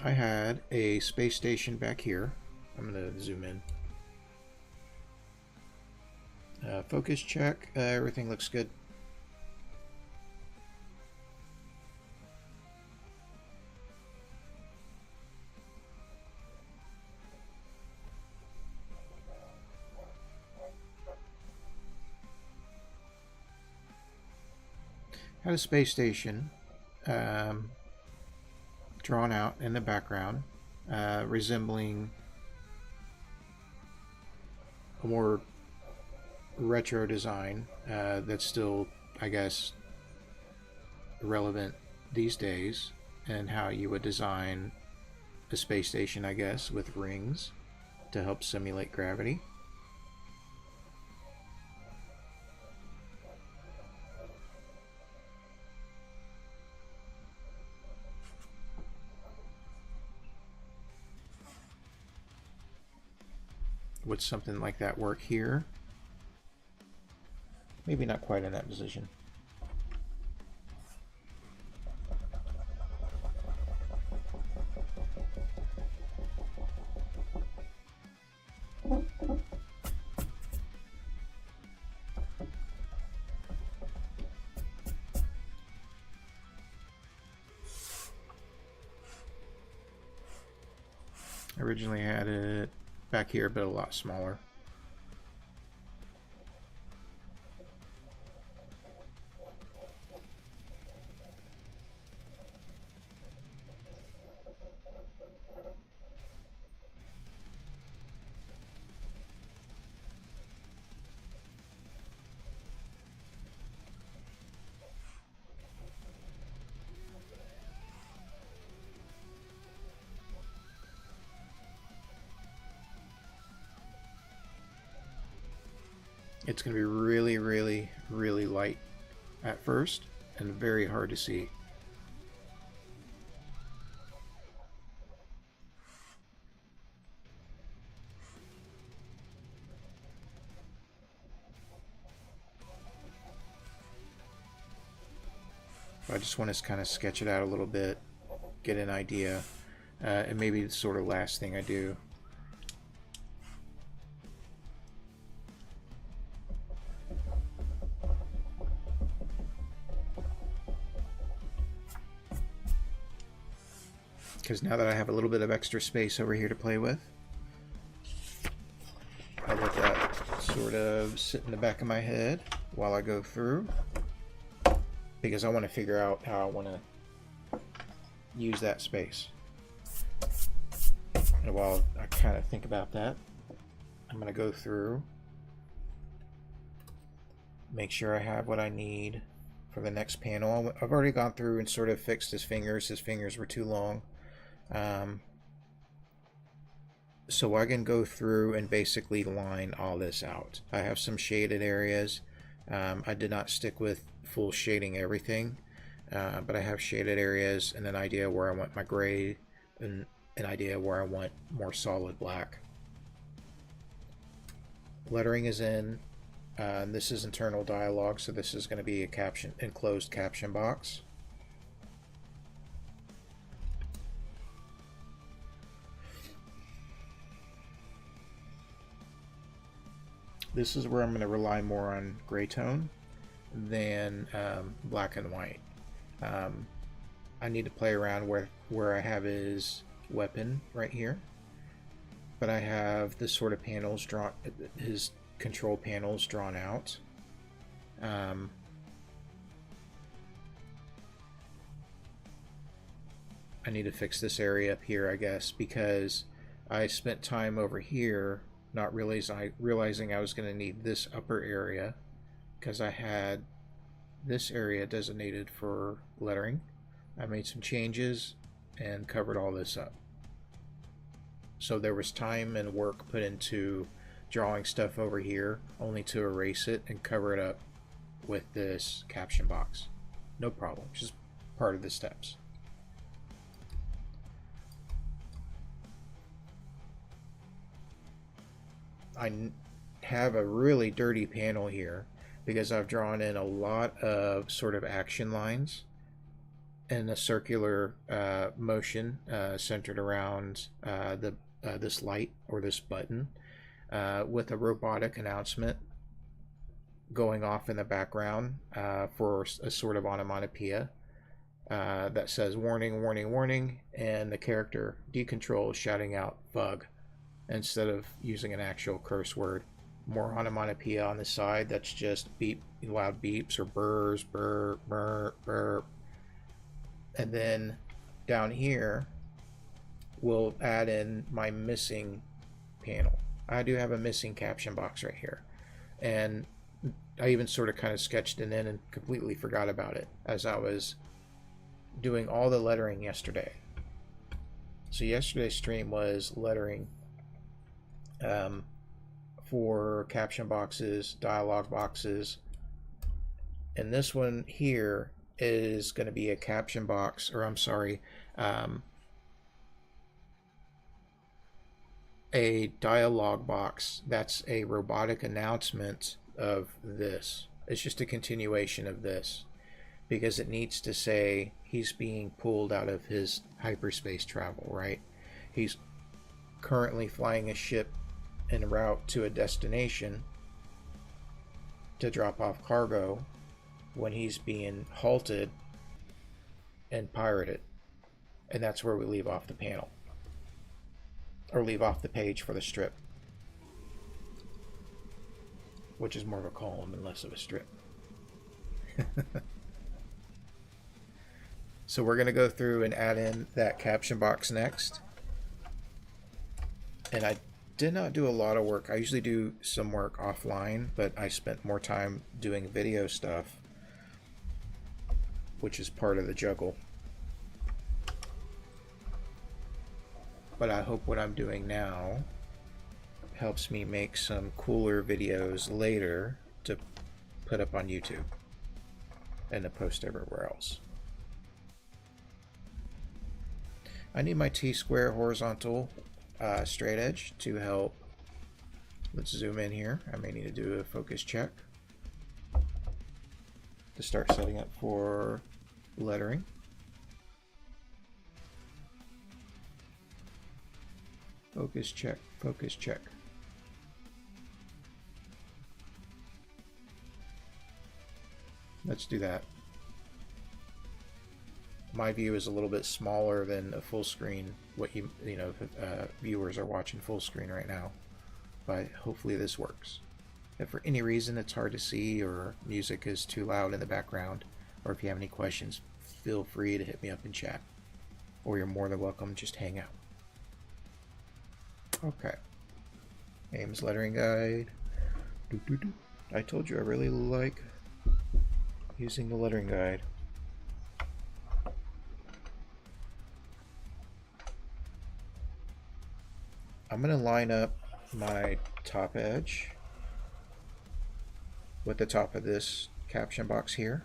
I had a space station back here. I'm going to zoom in. Focus check. Everything looks good. Had a space station drawn out in the background, resembling a more retro design that's still, I guess, relevant these days, and how you would design a space station, I guess, with rings to help simulate gravity. Would something like that work here? Maybe not quite in that position. I originally had it back here, but a lot smaller. It's going to be really, really, really light at first and very hard to see. I just want to kind of sketch it out a little bit, get an idea, and maybe the sort of last thing I do. Because now that I have a little bit of extra space over here to play with, I let that sort of sit in the back of my head while I go through, because I want to figure out how I want to use that space. And while I kind of think about that, I'm going to go through, make sure I have what I need for the next panel. I've already gone through and sort of fixed his fingers. His fingers were too long. So I can go through and basically line all this out. I have some shaded areas. I did not stick with full shading everything, but I have shaded areas and an idea where I want my gray and an idea where I want more solid black. Lettering is in. This is internal dialogue, so this is going to be a enclosed caption box. This is where I'm going to rely more on gray tone than black and white. I need to play around where I have his weapon right here, but I have this sort of panels drawn, his control panels drawn out. I need to fix this area up here, I guess, because I spent time over here not realizing I was going to need this upper area, because I had this area designated for lettering. I made some changes and covered all this up. So there was time and work put into drawing stuff over here, only to erase it and cover it up with this caption box. No problem, just part of the steps. I have a really dirty panel here because I've drawn in a lot of sort of action lines in a circular motion centered around this light or this button, with a robotic announcement going off in the background for a sort of onomatopoeia that says warning, warning, warning, and the character decontrol is shouting out bug instead of using an actual curse word. More onomatopoeia on the side that's just beep, loud beeps or burrs, burr, burr, burr. And then down here we'll add in my missing panel. I do have a missing caption box right here, and I even sort of kind of sketched it in and completely forgot about it as I was doing all the lettering yesterday. So yesterday's stream was lettering for caption boxes, dialogue boxes, and this one here is going to be a caption box, or I'm sorry, a dialogue box that's a robotic announcement of this. It's just a continuation of this because it needs to say he's being pulled out of his hyperspace travel, right? He's currently flying a ship en route to a destination to drop off cargo when he's being halted and pirated. And that's where we leave off the panel. or leave off the page for the strip, which is more of a column and less of a strip. So we're going to go through and add in that caption box next. And I did not do a lot of work. I usually do some work offline, but I spent more time doing video stuff, which is part of the juggle. But I hope what I'm doing now helps me make some cooler videos later to put up on YouTube and to post everywhere else. I need my T-square horizontal straight edge to help. Let's zoom in here. I may need to do a focus check to start setting up for lettering. Focus check, focus check. Let's do that. My view is a little bit smaller than a full screen. What viewers are watching full screen right now, but hopefully this works. If for any reason it's hard to see or music is too loud in the background, or if you have any questions, feel free to hit me up in chat, or you're more than welcome, just hang out. Okay. Ames lettering guide. I told you I really like using the lettering guide. I'm going to line up my top edge with the top of this caption box here.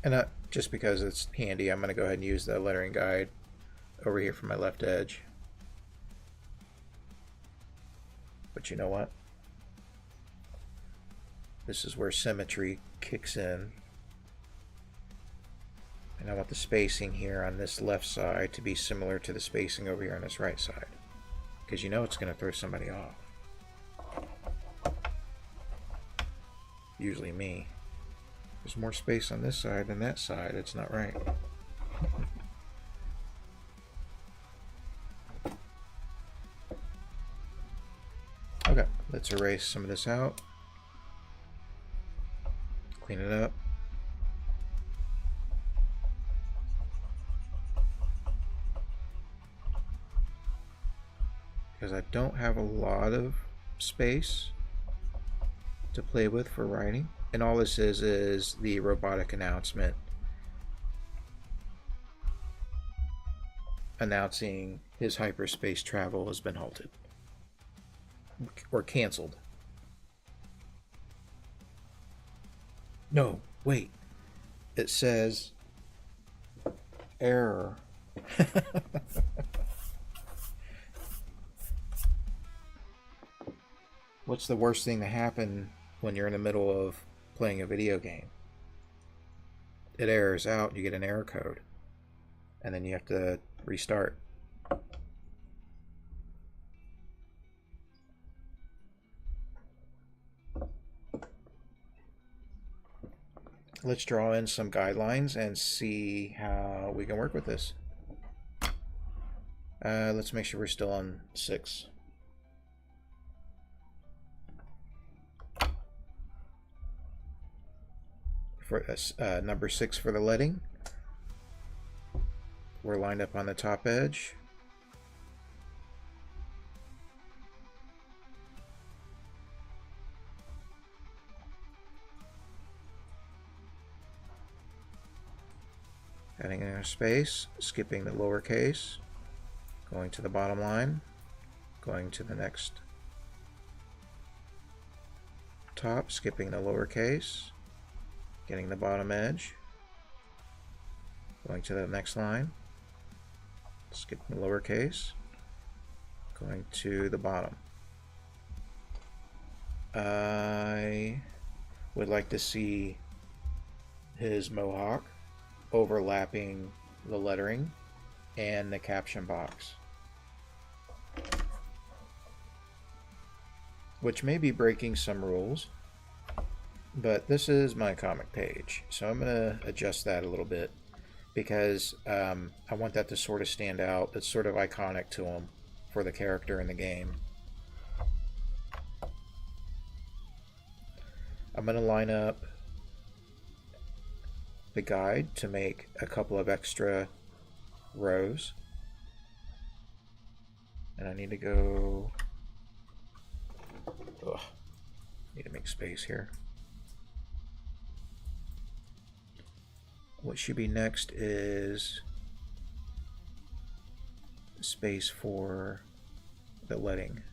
And just because it's handy, I'm going to go ahead and use the lettering guide over here for my left edge. But you know what? This is where symmetry kicks in. And I want the spacing here on this left side to be similar to the spacing over here on this right side, because you know it's going to throw somebody off. Usually me. There's more space on this side than that side. It's not right. Okay, let's erase some of this out. Clean it up. Because I don't have a lot of space to play with for writing. And all this is the robotic announcement announcing his hyperspace travel has been halted or canceled. No, wait. It says error. What's the worst thing to happen when you're in the middle of playing a video game? It errors out, you get an error code, and then you have to restart. Let's draw in some guidelines and see how we can work with this. Let's make sure we're still on 6. For number 6 for the leading, we're lined up on the top edge. Adding in our space, skipping the lowercase, going to the bottom line, going to the next top, skipping the lowercase, getting the bottom edge, going to the next line, skipping the lowercase, going to the bottom. I would like to see his mohawk overlapping the lettering and the caption box, which may be breaking some rules, but this is my comic page, so I'm going to adjust that a little bit because I want that to sort of stand out. It's sort of iconic to him for the character in the game. I'm going to line up the guide to make a couple of extra rows, and I need to go, need to make space here. What should be next is space for the leading.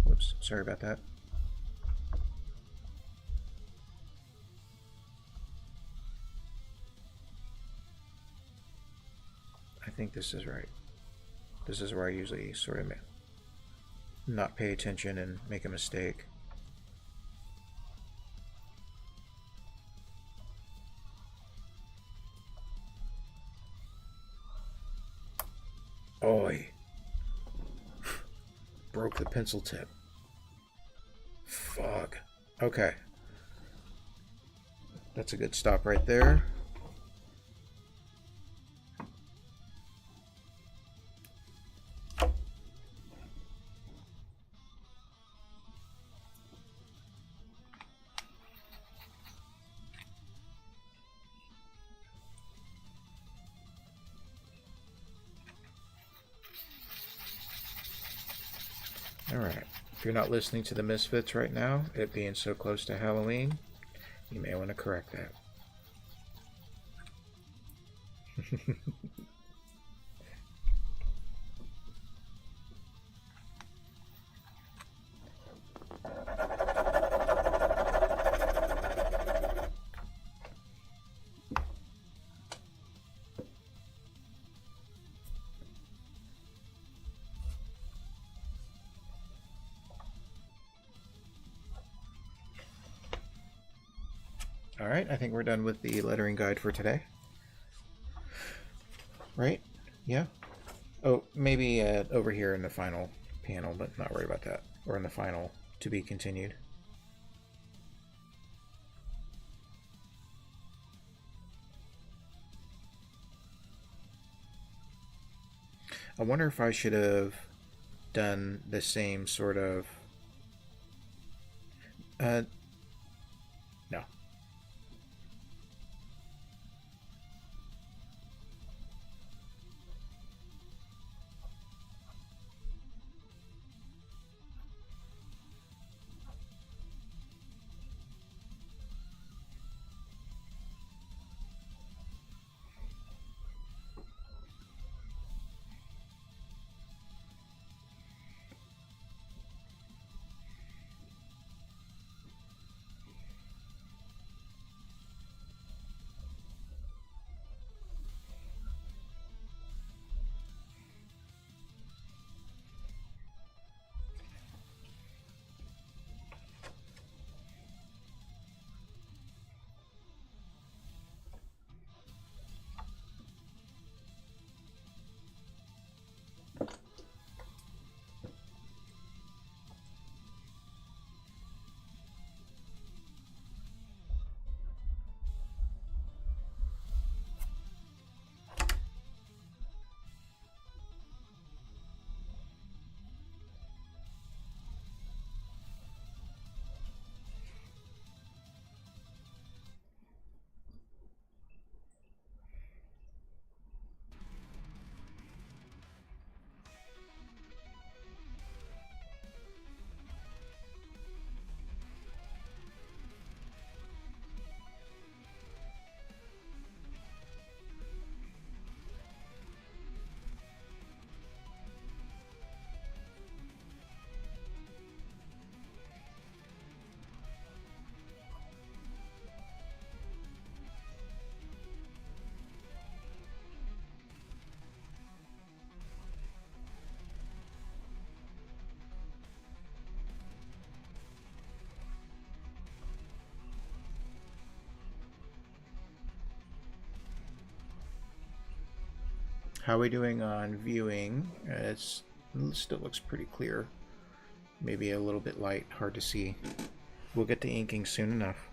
Whoops, sorry about that. I think this is right. This is where I usually sort of not pay attention and make a mistake. Oi. Broke the pencil tip. Fuck. Okay. That's a good stop right there. Alright, if you're not listening to the Misfits right now, it being so close to Halloween, you may want to correct that. Alright, I think we're done with the lettering guide for today. Right? Yeah? Oh, maybe over here in the final panel, but not worried about that. Or in the final to be continued. I wonder if I should have done the same sort of... no. How are we doing on viewing? It still looks pretty clear. Maybe a little bit light, hard to see. We'll get to inking soon enough.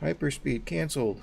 Hyperspeed canceled.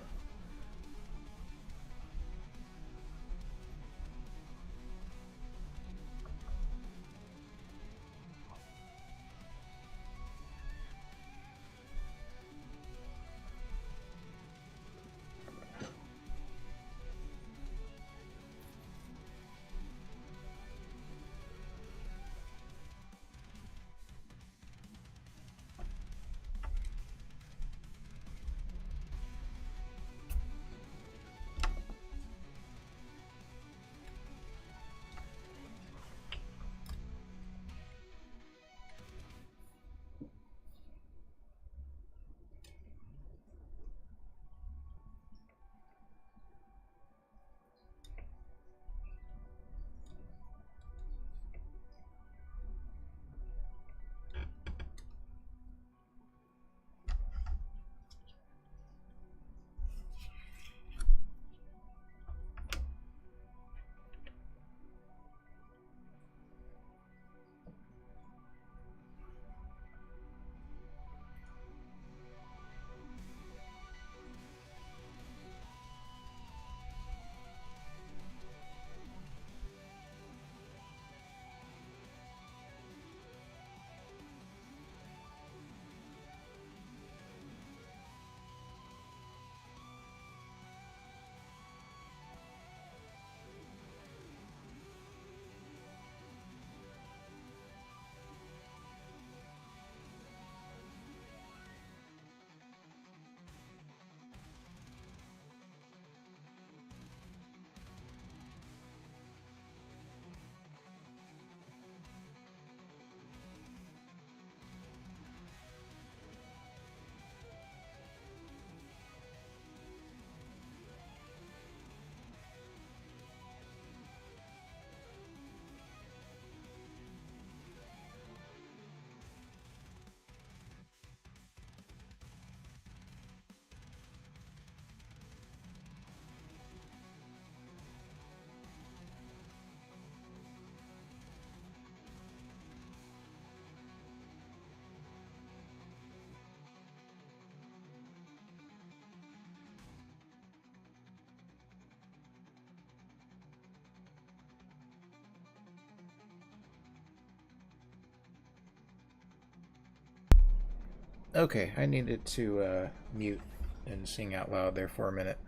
Okay, I needed to mute and sing out loud there for a minute.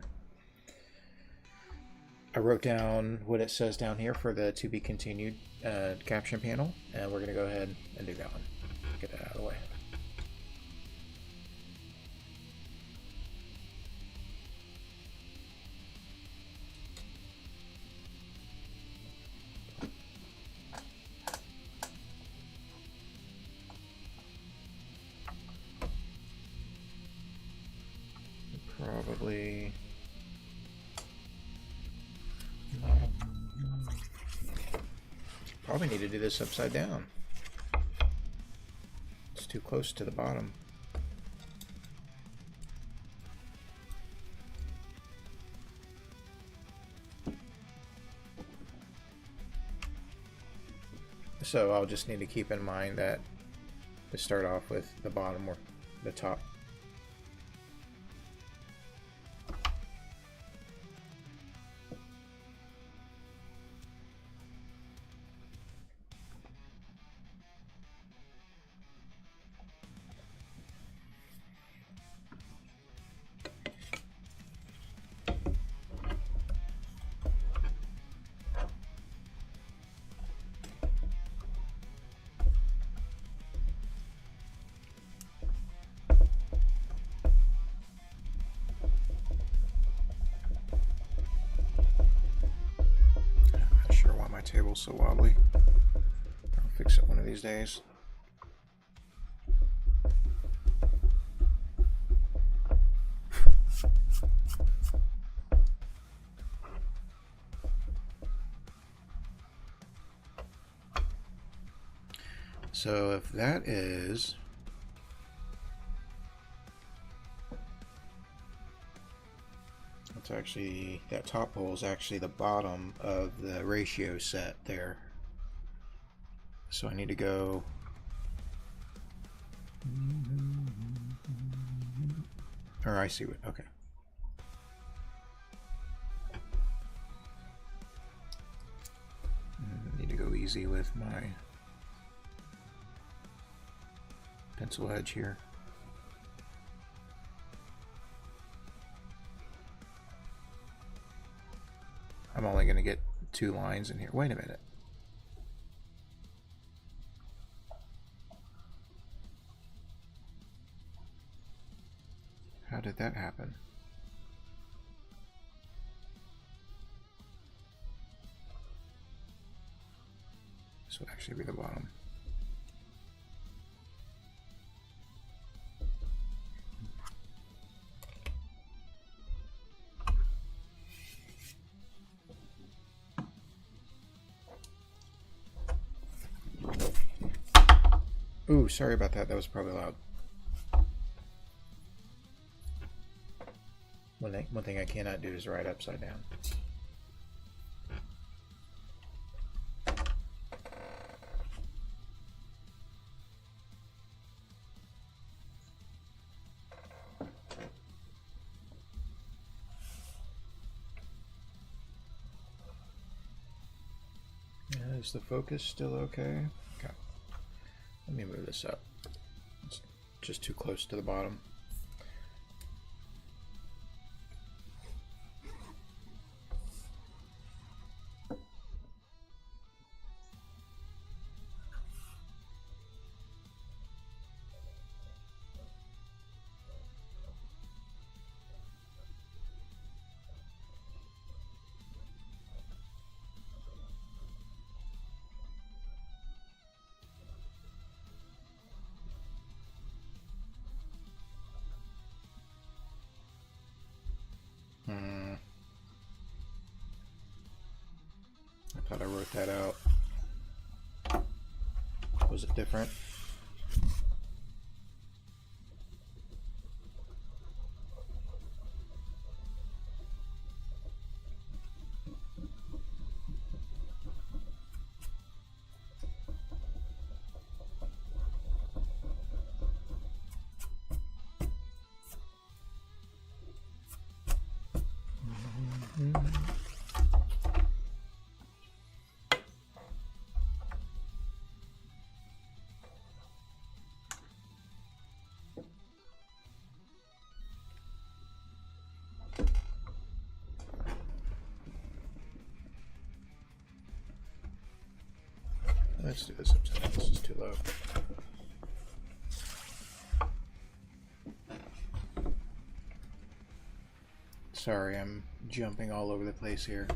I wrote down what it says down here for the to be continued caption panel, and we're going to go ahead and do that one. Get that out of the way. Probably need to do this upside down. It's too close to the bottom. So I'll just need to keep in mind that to start off with the bottom or the top. Table's so wobbly. I'll fix it one of these days. So if that is actually, that top hole is actually the bottom of the ratio set there. So I need to go... Or I see what, okay. Need to go easy with my pencil edge here. I'm only going to get 2 lines in here. Wait a minute. How did that happen? This would actually be the bottom. Ooh, sorry about that. That was probably loud. One thing I cannot do is write upside down. Is the focus still okay? Okay. Let me move this up. It's just too close to the bottom. I thought I wrote that out. Was it different? Let's do this upside down. This is too low. Sorry, I'm jumping all over the place here.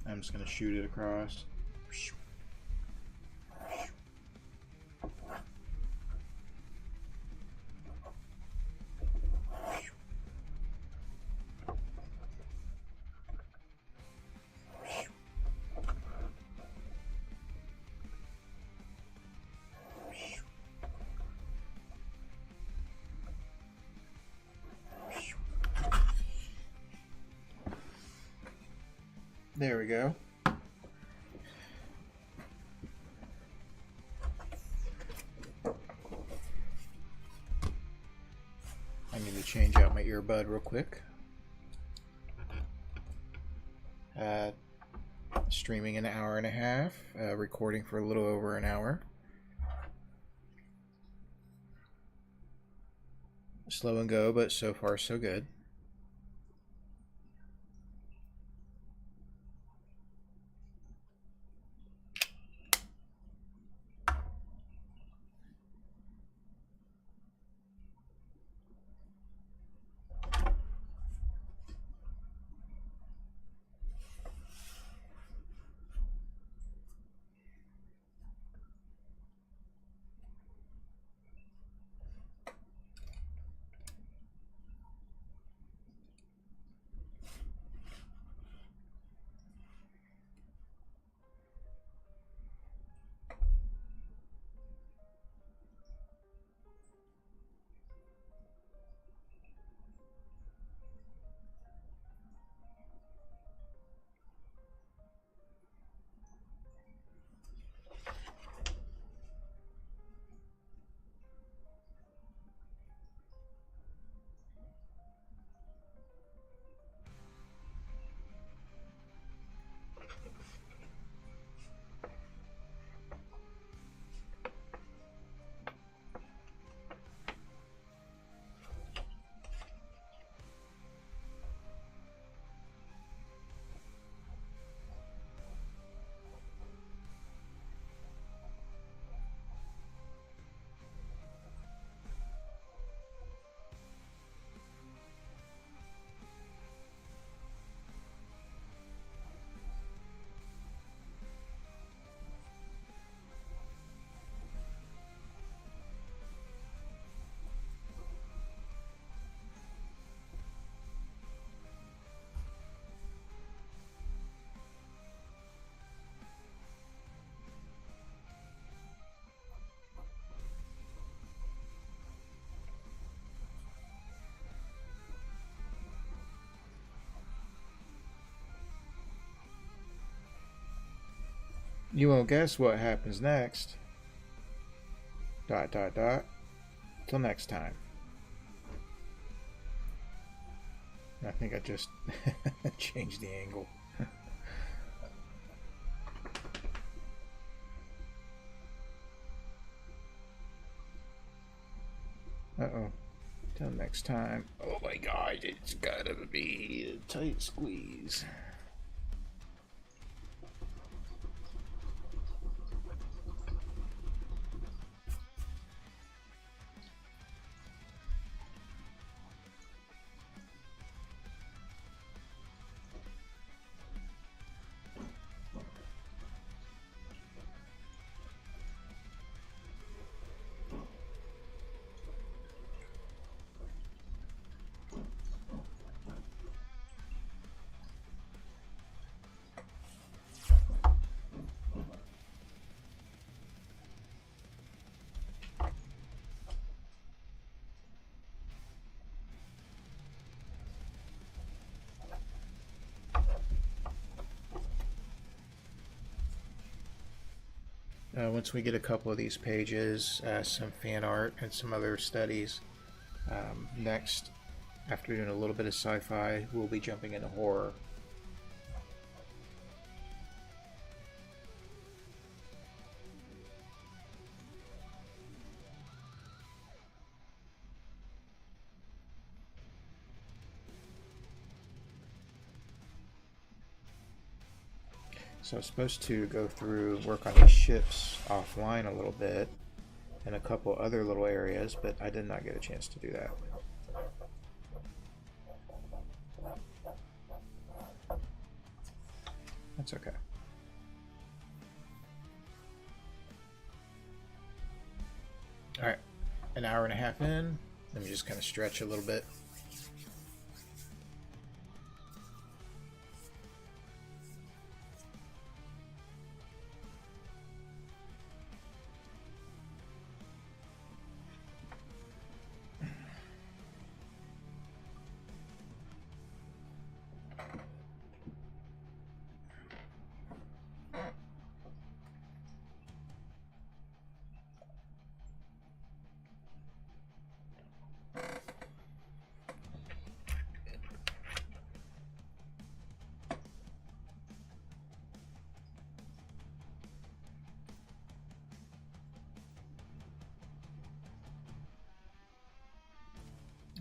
I'm just going to shoot it across. There we go. I need to change out my earbud real quick. Streaming an hour and a half, recording for a little over an hour. Slow and go, but so far so good. You won't guess what happens next. ... Till next time. I think I just changed the angle. Uh-oh. Till next time. Oh my god, it's gotta be a tight squeeze. Once we get a couple of these pages, some fan art, and some other studies, next, after doing a little bit of sci-fi, we'll be jumping into horror. So I was supposed to go through, work on these ships offline a little bit, and a couple other little areas, but I did not get a chance to do that. That's okay. Alright, an hour and a half in. Let me just kind of stretch a little bit.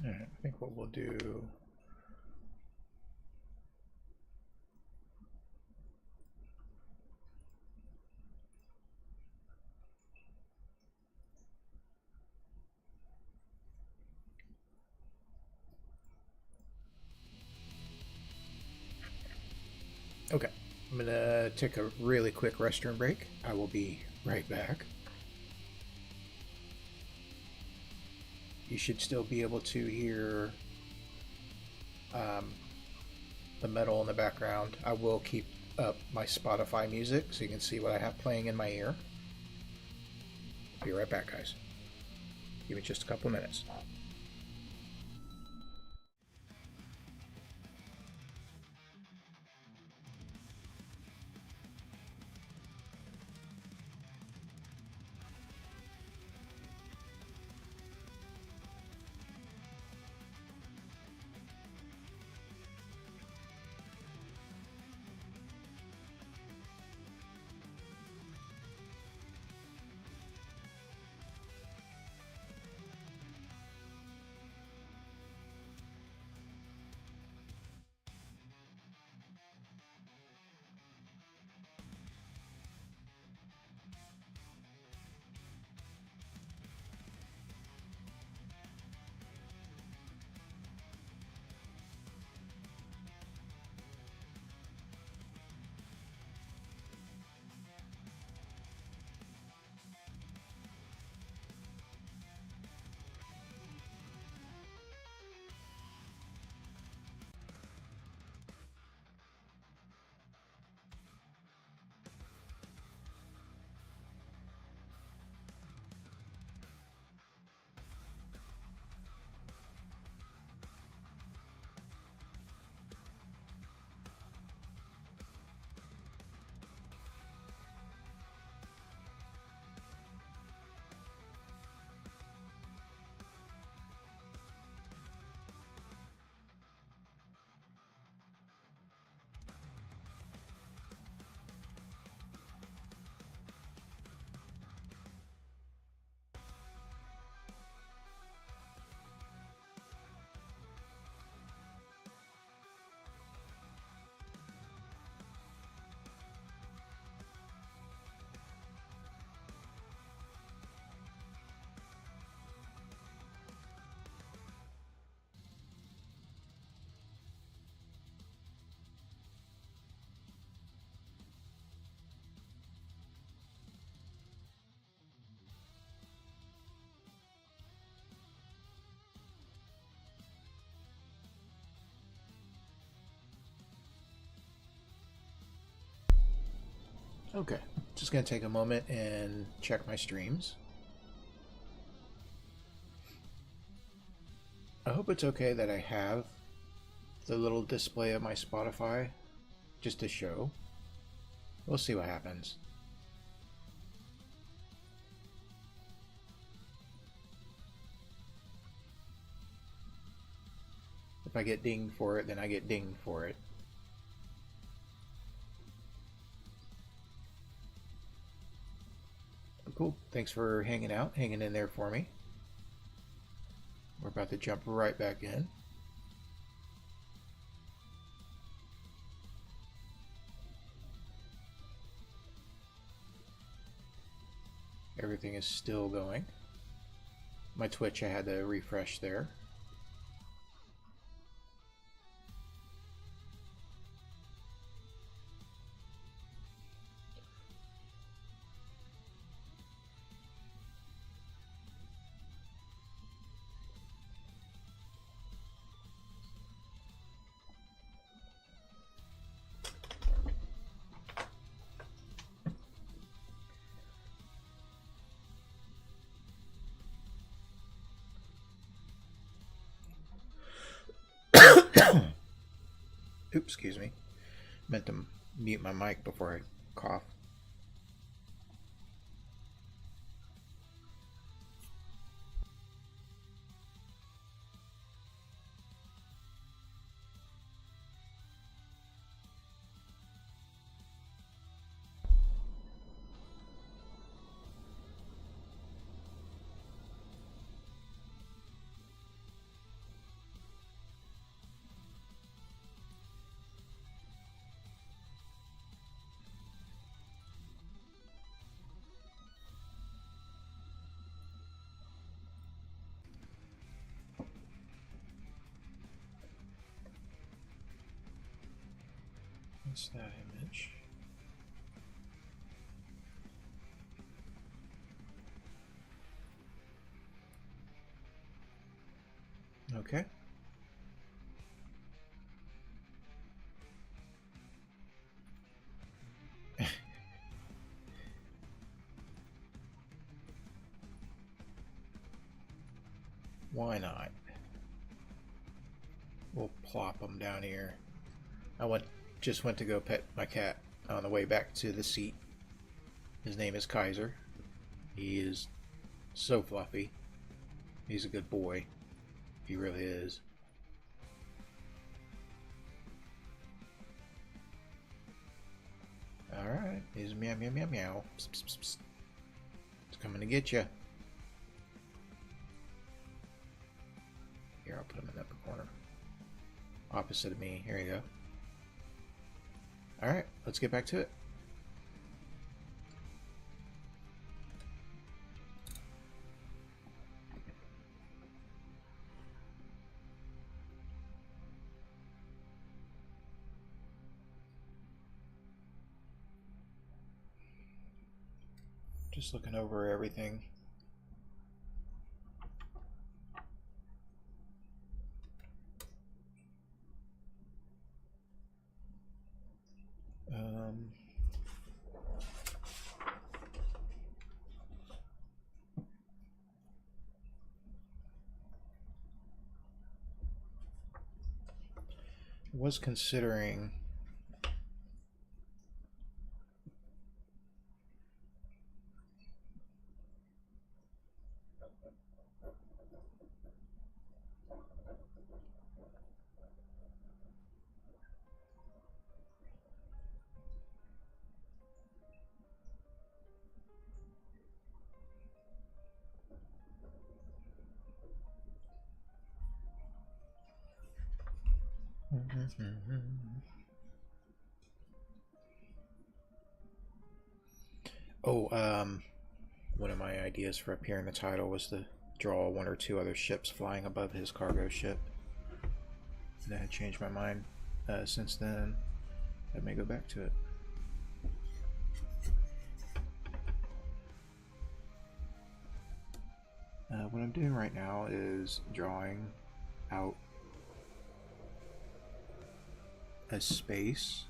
Alright, I think what we'll do... Okay, I'm gonna take a really quick restroom break. I will be right back. You should still be able to hear the metal in the background. I will keep up my Spotify music so you can see what I have playing in my ear. Be right back, guys. Give me just a couple minutes. Okay, just gonna take a moment and check my streams. I hope it's okay that I have the little display of my Spotify just to show. We'll see what happens. If I get dinged for it, then I get dinged for it. Cool. Thanks for hanging out, hanging in there for me. We're about to jump right back in. Everything is still going. My Twitch, I had to refresh there. Oops, excuse me. Meant to mute my mic before I cough. What's that image? Okay. Why not? We'll plop them down here. Just went to go pet my cat on the way back to the seat. His name is Kaiser. He is so fluffy. He's a good boy. He really is. Alright, he's meow meow meow meow. Psst, psst, psst, psst. It's coming to get you. Here, I'll put him in the upper corner. Opposite of me. Here you go. Alright, let's get back to it. Just looking over everything. Was considering oh, one of my ideas for up here in the title was to draw one or two other ships flying above his cargo ship. And I had changed my mind since then. I may go back to it. What I'm doing right now is drawing out a space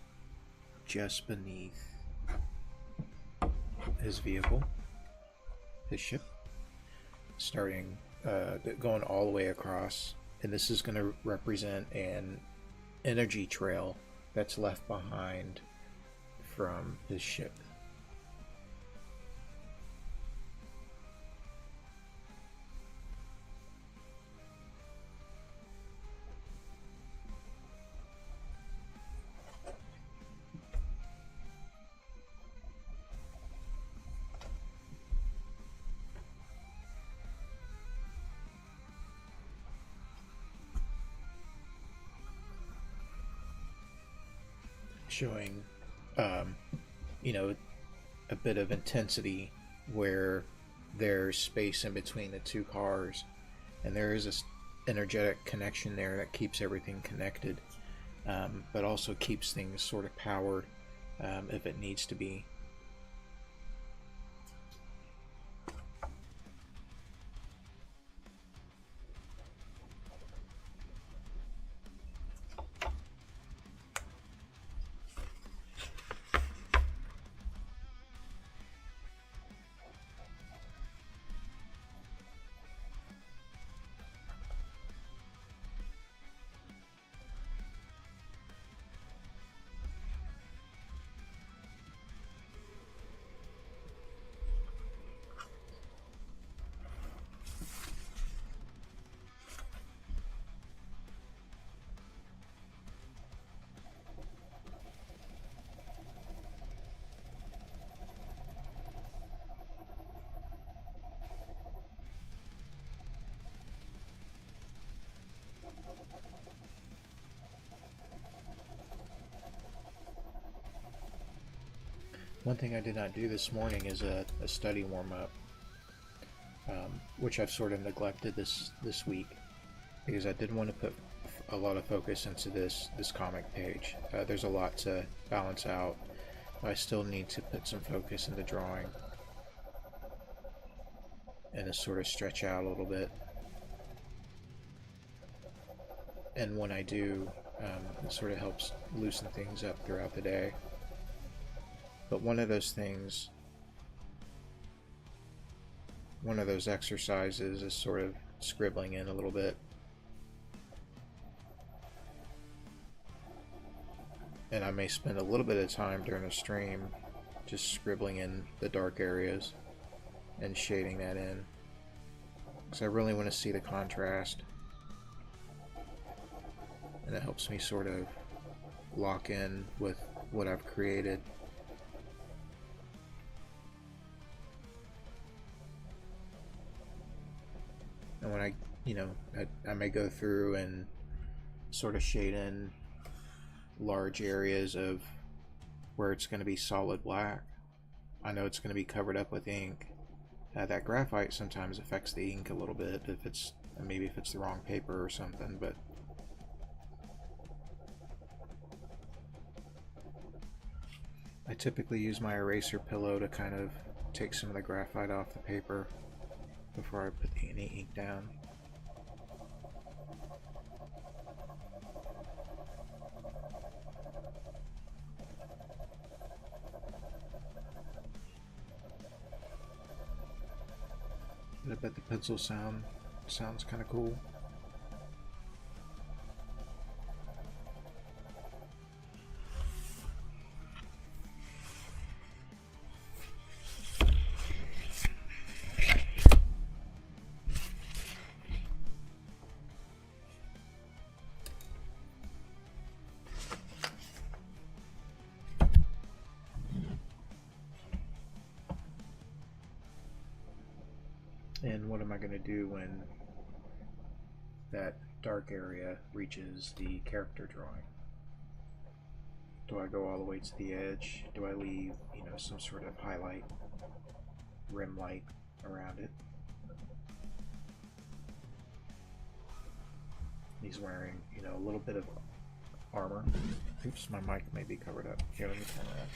just beneath his vehicle, his ship, starting going all the way across, and this is going to represent an energy trail that's left behind from his ship. Showing, you know, a bit of intensity where there's space in between the two cars, and there is this energetic connection there that keeps everything connected, but also keeps things sort of powered if it needs to be. One thing I did not do this morning is a study warm-up, which I've sort of neglected this week, because I did want to put a lot of focus into this comic page. There's a lot to balance out. I still need to put some focus into drawing and to sort of stretch out a little bit. And when I do, it sort of helps loosen things up throughout the day. But one of those things, one of those exercises is sort of scribbling in a little bit. And I may spend a little bit of time during the stream just scribbling in the dark areas and shading that in, because I really want to see the contrast, and it helps me sort of lock in with what I've created. And when I may go through and sort of shade in large areas of where it's going to be solid black. I know it's going to be covered up with ink. That graphite sometimes affects the ink a little bit if it's the wrong paper or something, but I typically use my eraser pillow to kind of take some of the graphite off the paper before I put any ink down. I bet the pencil sounds kind of cool. And what am I going to do when that dark area reaches the character drawing? Do I go all the way to the edge? Do I leave, some sort of highlight, rim light around it? He's wearing, a little bit of armor. Oops, my mic may be covered up. Here, let me turn that.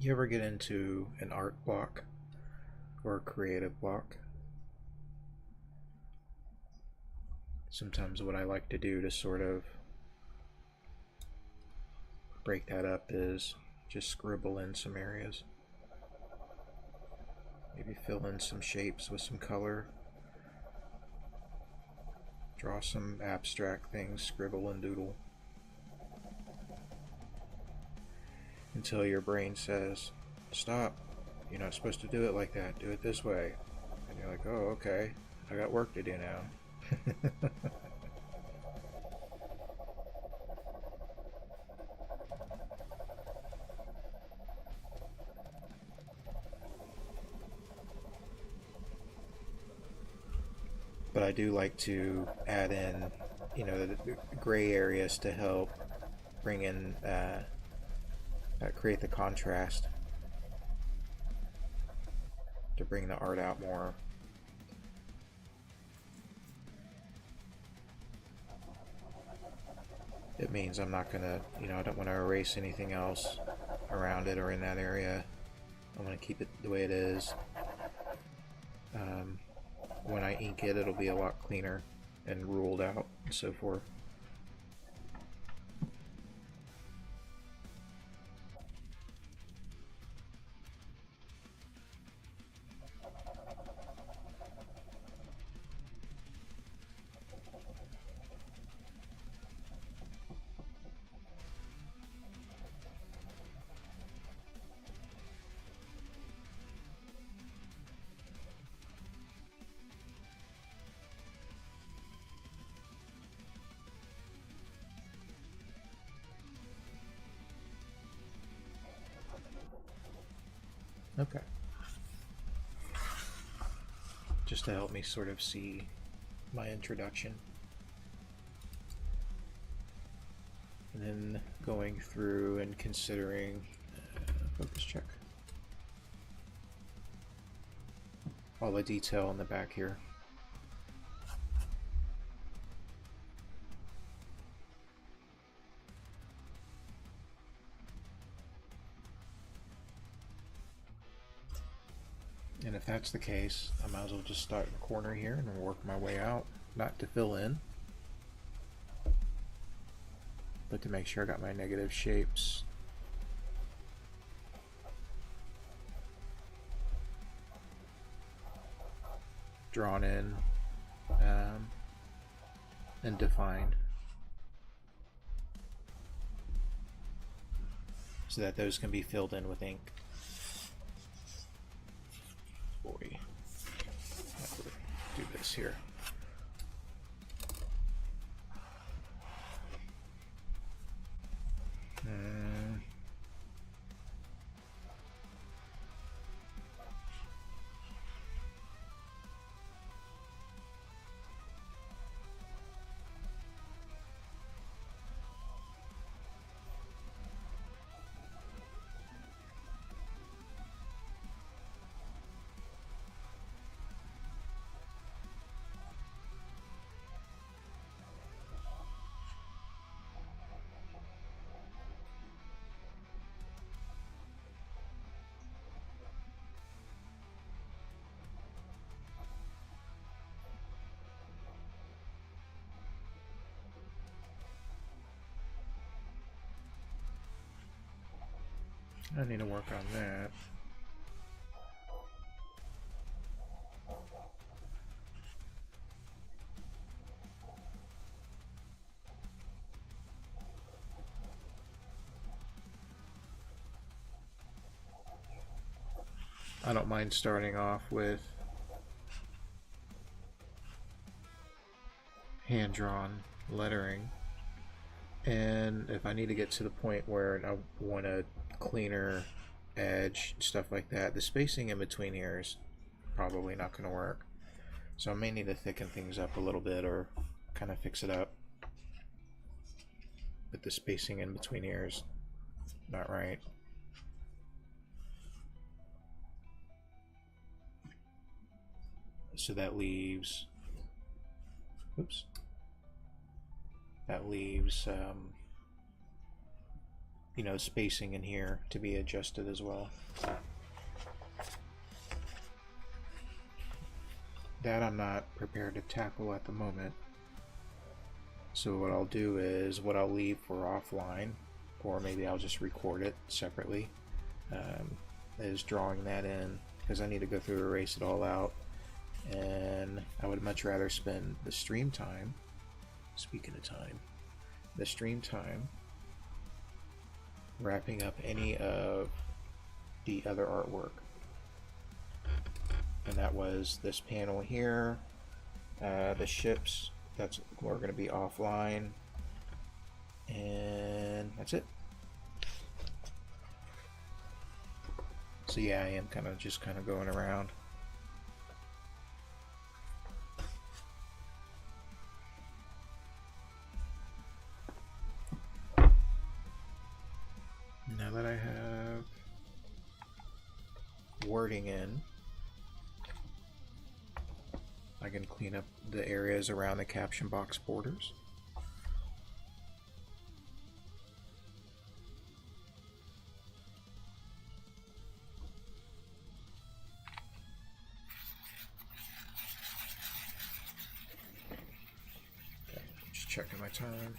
You ever get into an art block or a creative block? Sometimes what I like to do to sort of break that up is just scribble in some areas. Maybe fill in some shapes with some color. Draw some abstract things, scribble and doodle. Until your brain says, stop, you're not supposed to do it like that, do it this way. And you're like, oh, okay, I got work to do now. But I do like to add in, the gray areas to help bring in, create the contrast to bring the art out more. It means I'm not gonna, I don't want to erase anything else around it or in that area. I want to keep it the way it is. When I ink it, it'll be a lot cleaner and ruled out and so forth. Okay. Just to help me sort of see my introduction. And then going through and considering, focus check, all the detail in the back here. And if that's the case, I might as well just start in the corner here and work my way out, not to fill in, but to make sure I got my negative shapes drawn in and defined, so that those can be filled in with ink. Boy, do this here. I need to work on that. I don't mind starting off with hand-drawn lettering, and if I need to get to the point where I want a cleaner edge, stuff like that, the spacing in between here is probably not going to work, so I may need to thicken things up a little bit or kind of fix it up, but the spacing in between here is not right. So that leaves, oops, that leaves, spacing in here to be adjusted as well. That I'm not prepared to tackle at the moment. So what I'll do is, what I'll leave for offline, or maybe I'll just record it separately, is drawing that in, because I need to go through and erase it all out. And I would much rather spend the stream time, speaking of time, the stream time wrapping up any of the other artwork. And that was this panel here, the ships, that's we're going to be offline, and that's it. So yeah, I am just kind of going around. Now that I have wording in, I can clean up the areas around the caption box borders. Okay, just checking my time.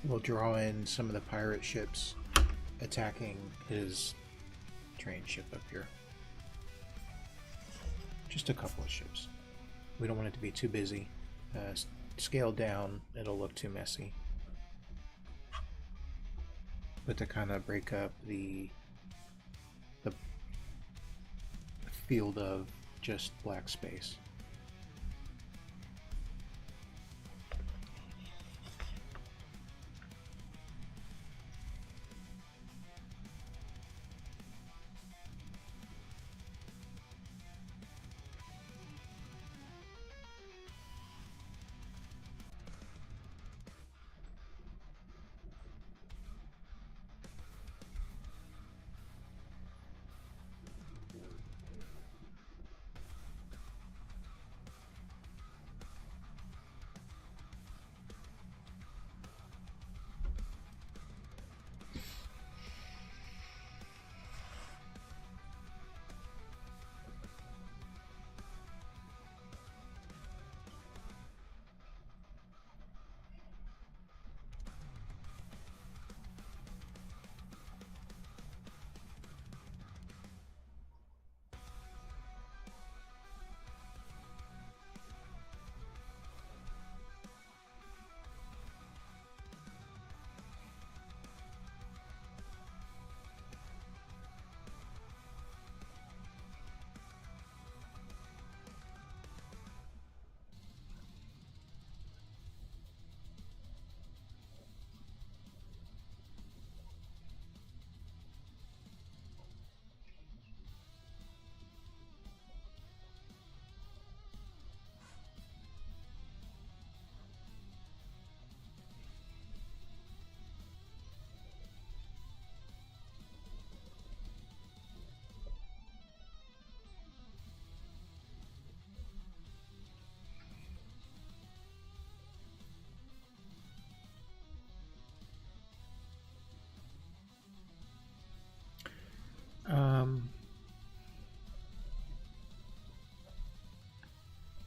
We'll draw in some of the pirate ships attacking his train ship up here. Just a couple of ships. We don't want it to be too busy. Scale down, it'll look too messy. But to kind of break up the field of just black space.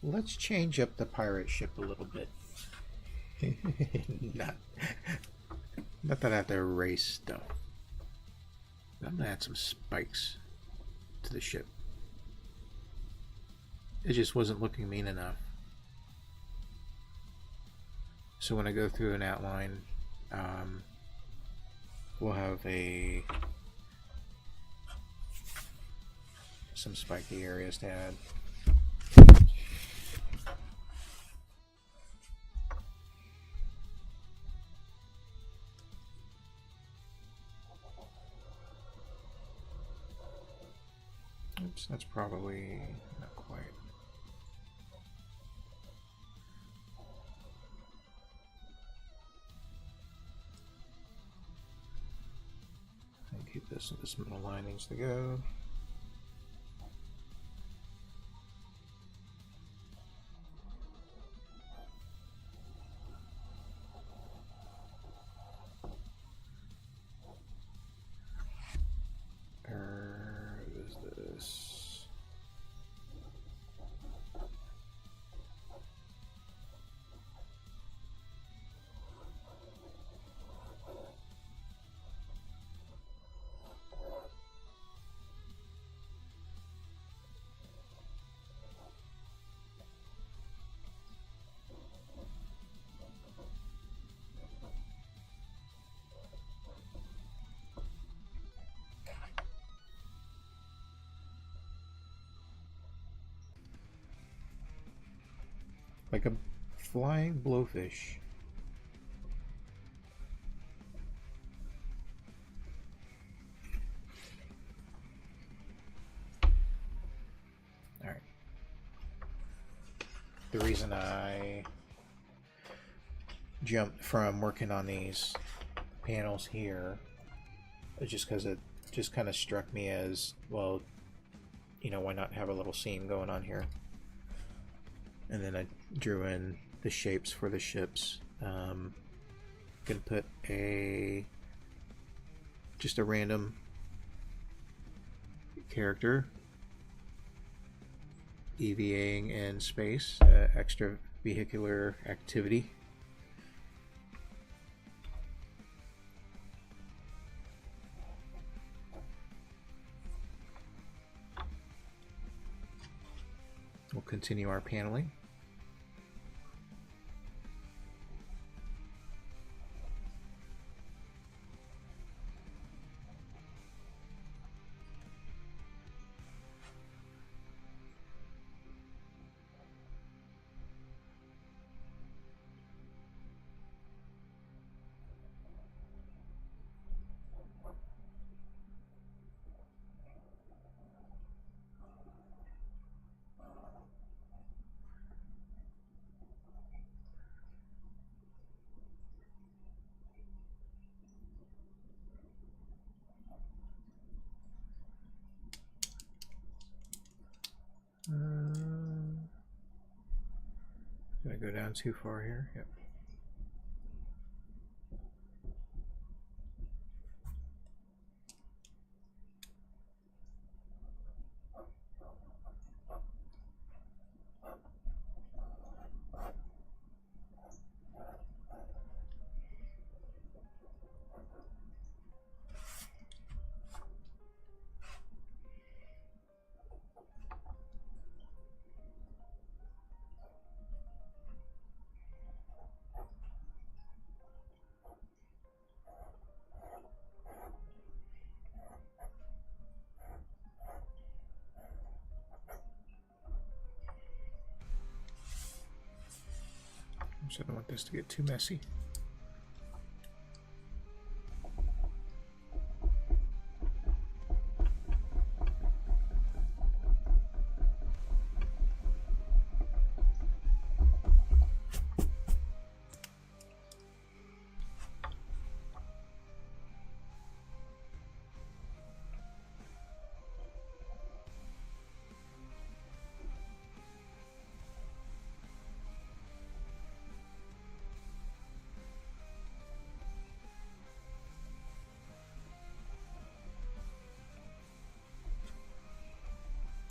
Let's change up the pirate ship a little bit. not, not that I have to erase stuff. I'm gonna add some spikes to the ship. It just wasn't looking mean enough. So when I go through an outline, we'll have some spiky areas to add. Oops, that's probably not quite. And keep this middle line needs to go. Like a flying blowfish. Alright. The reason I jumped from working on these panels here is just because it just kind of struck me as, well, you know, why not have a little scene going on here? And then I drew in the shapes for the ships. Can put just a random character EVAing in space, extra vehicular activity. We'll continue our paneling. Did I go down too far here? Yep. So I don't want this to get too messy.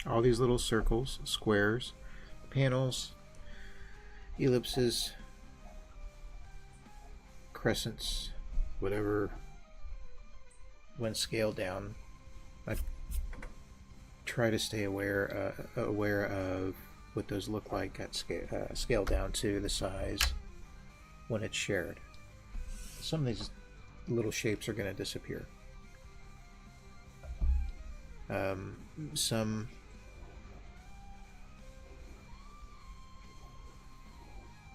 All these little circles, squares, panels, ellipses, crescents, whatever, when scaled down, I try to stay aware of what those look like at scale down to the size when it's shared. Some of these little shapes are going to disappear. Some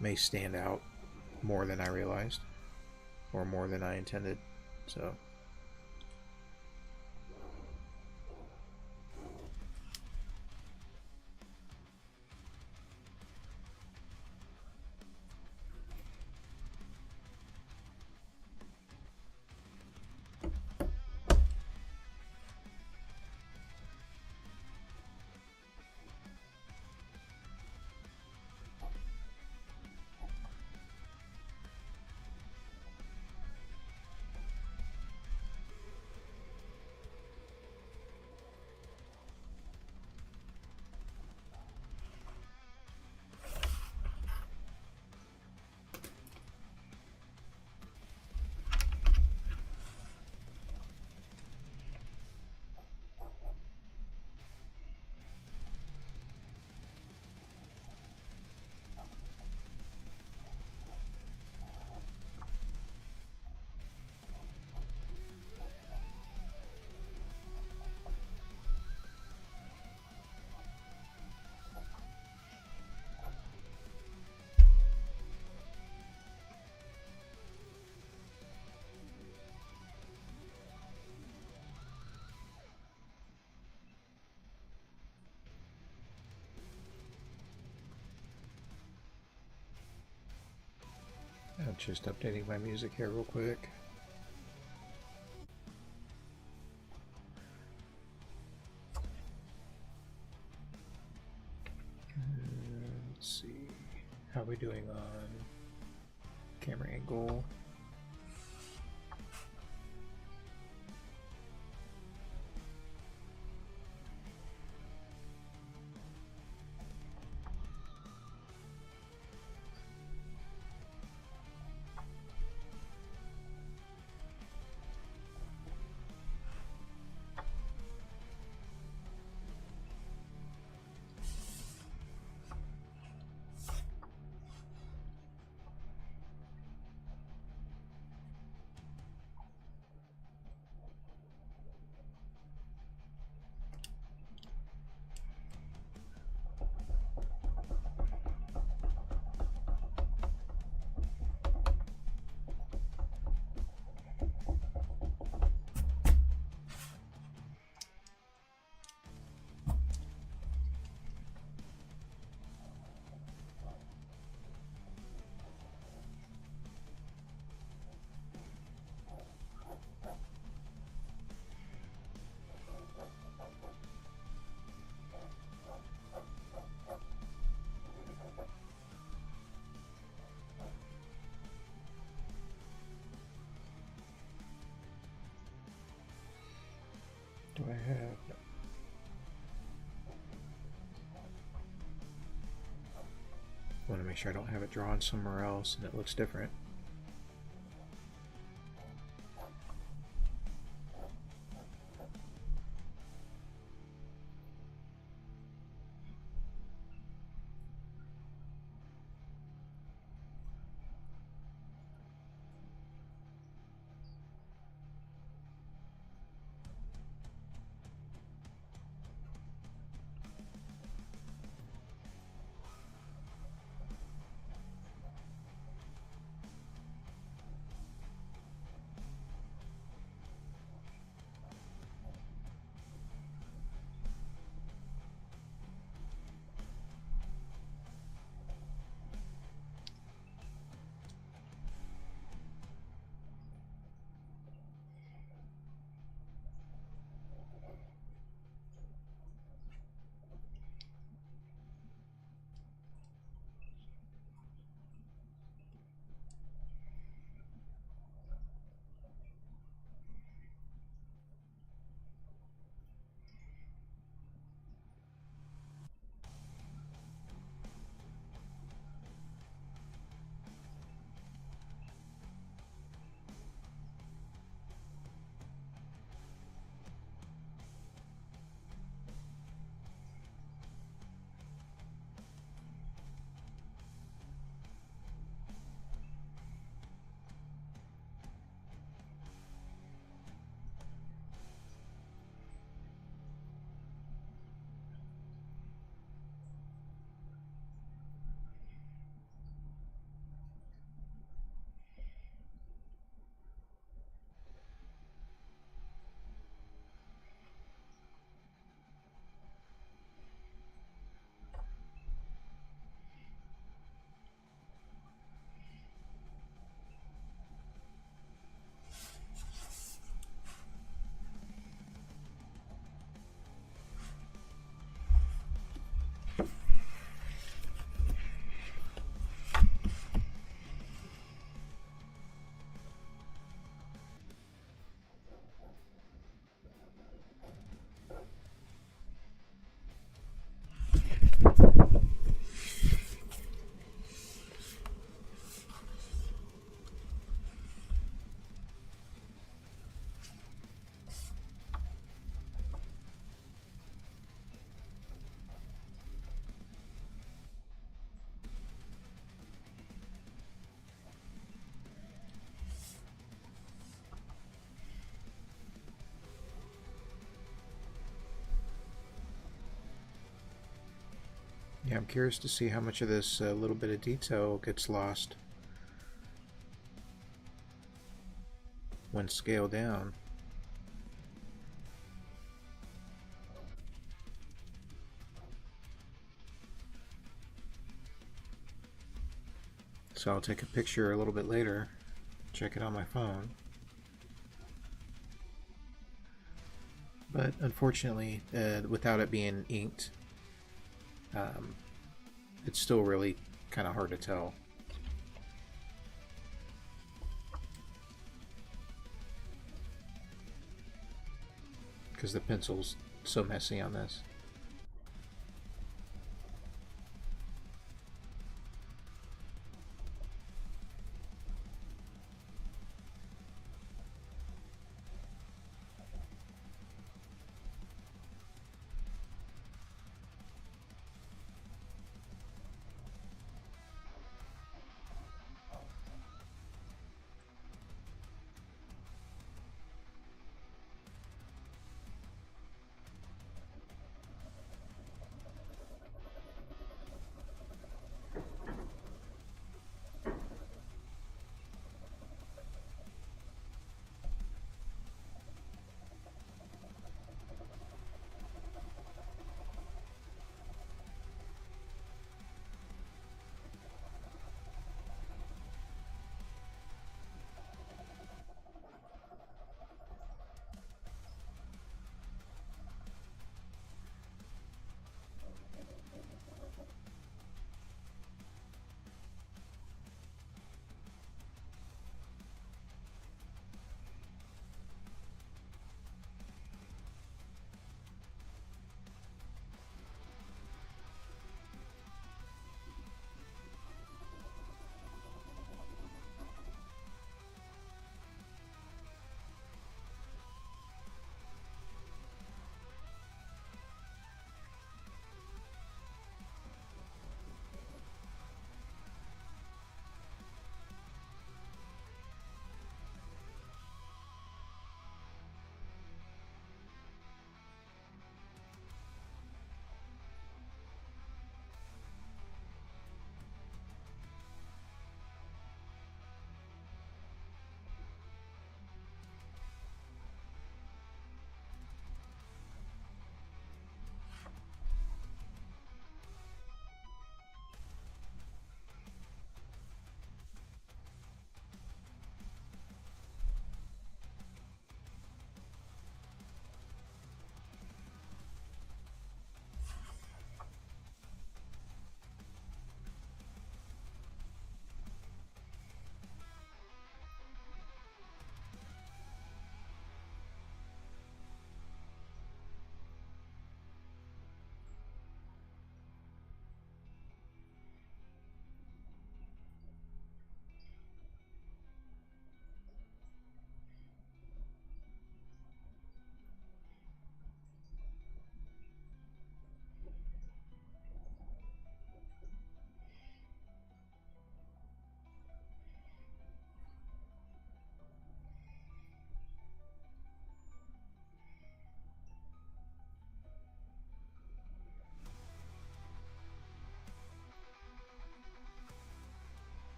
may stand out more than I realized or more than I intended, so I'm just updating my music here real quick. Let's see, how are we doing on camera angle? have? No. I want to make sure I don't have it drawn somewhere else and it looks different. Yeah, I'm curious to see how much of this little bit of detail gets lost when scaled down. So I'll take a picture a little bit later, check it on my phone. But unfortunately, without it being inked, it's still really kind of hard to tell. Because the pencil's so messy on this.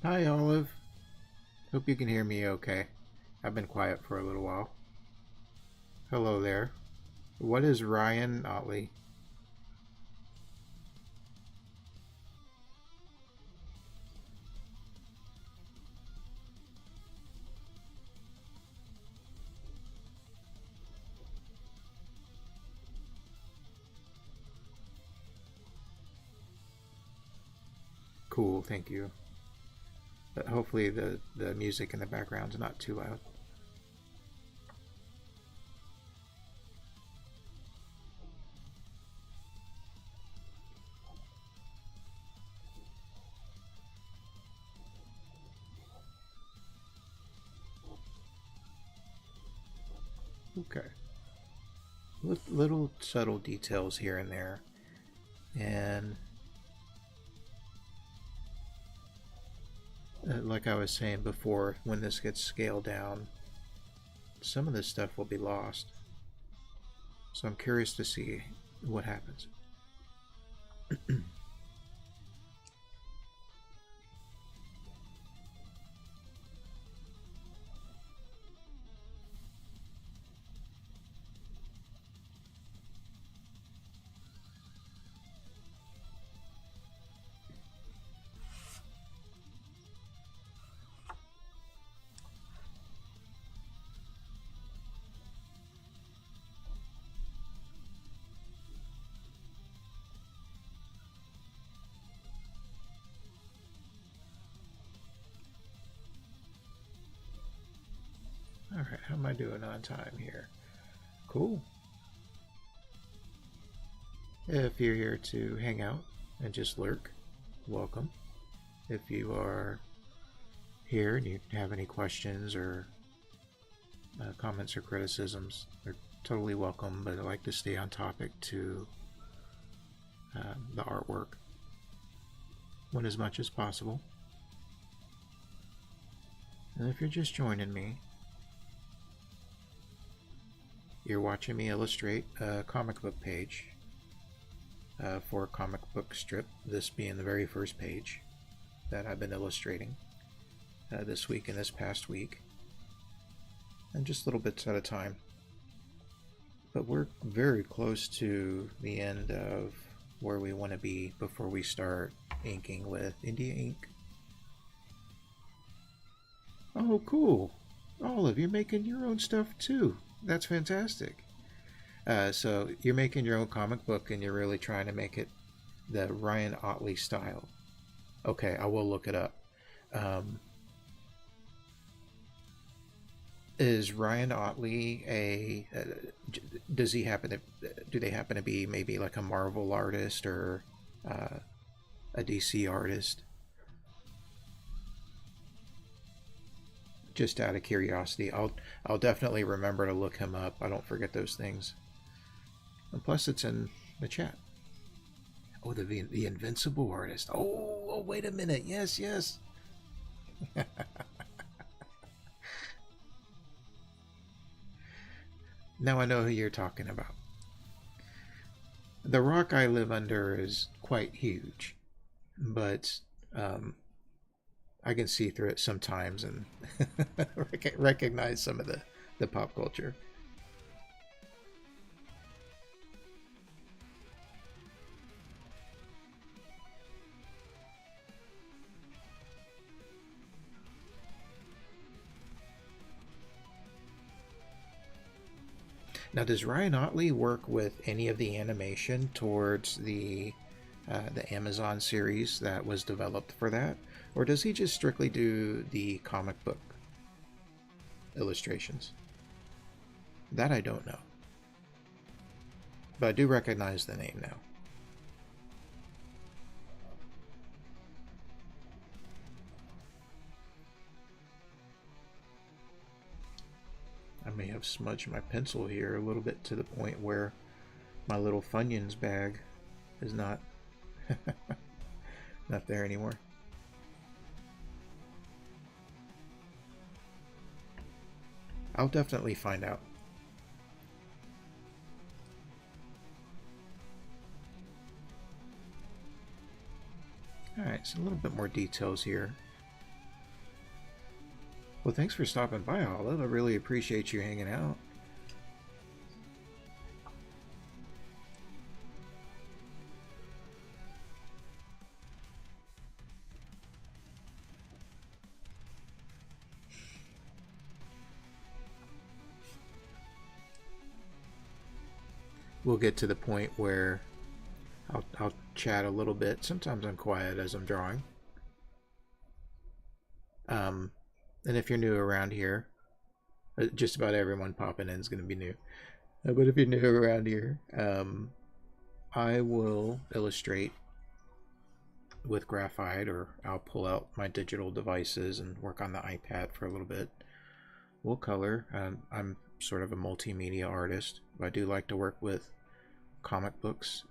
Hi, Olive. Hope you can hear me okay. I've been quiet for a little while. Hello there. What is Ryan Otley? Cool, thank you. But hopefully the music in the background's not too loud. Okay. Little subtle details here and there. And like I was saying before, when this gets scaled down, some of this stuff will be lost. So I'm curious to see what happens. Alright, how am I doing on time here? Cool. If you're here to hang out and just lurk, welcome. If you are here and you have any questions or comments or criticisms, they're totally welcome, but I like to stay on topic to the artwork when as much as possible. And if you're just joining me, you're watching me illustrate a comic book page for a comic book strip, this being the very first page that I've been illustrating this week and this past week, and just little bits at a time. But we're very close to the end of where we want to be before we start inking with India ink. Oh, cool. Olive, you're making your own stuff too. That's fantastic. So you're making your own comic book and you're really trying to make it the Ryan Otley style. Okay, I will look it up. Is Ryan Otley does he happen to, do they happen to be maybe like a Marvel artist or a DC artist? Just out of curiosity, I'll definitely remember to look him up. I don't forget those things. And plus, it's in the chat. Oh, the Invincible artist. Oh, wait a minute. Yes, yes. Now I know who you're talking about. The rock I live under is quite huge, but I can see through it sometimes and recognize some of the pop culture. Now, does Ryan Otley work with any of the animation towards the Amazon series that was developed for that, or does he just strictly do the comic book illustrations? That I don't know, but I do recognize the name now. I may have smudged my pencil here a little bit to the point where my little Funyuns bag is not not there anymore. I'll definitely find out. Alright, so a little bit more details here. Well, thanks for stopping by, Olive. I really appreciate you hanging out. We'll get to the point where I'll chat a little bit. Sometimes I'm quiet as I'm drawing. And if you're new around here, just about everyone popping in is going to be new. But if you're new around here, I will illustrate with graphite, or I'll pull out my digital devices and work on the iPad for a little bit. We'll color. I'm sort of a multimedia artist, but I do like to work with comic books,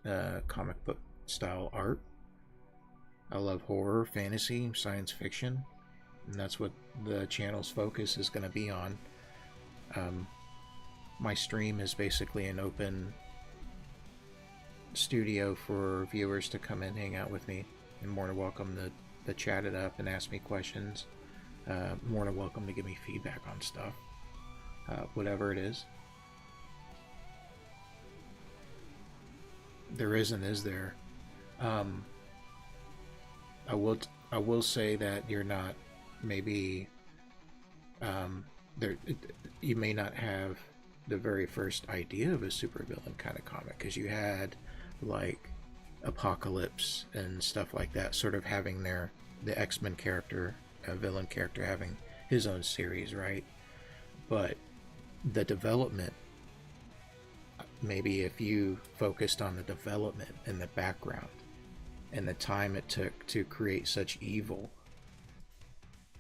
comic book style art. I love horror, fantasy, science fiction, and that's what the channel's focus is going to be on. My stream is basically an open studio for viewers to come and hang out with me. You're more than welcome to chat it up and ask me questions. More than welcome to give me feedback on stuff, whatever it is. There isn't, is there? I will say that you're not maybe there. You may not have the very first idea of a supervillain kind of comic, because you had like Apocalypse and stuff like that, sort of having the X-Men character, villain character, having his own series, right? But the development, maybe if you focused on the development and the background and the time it took to create such evil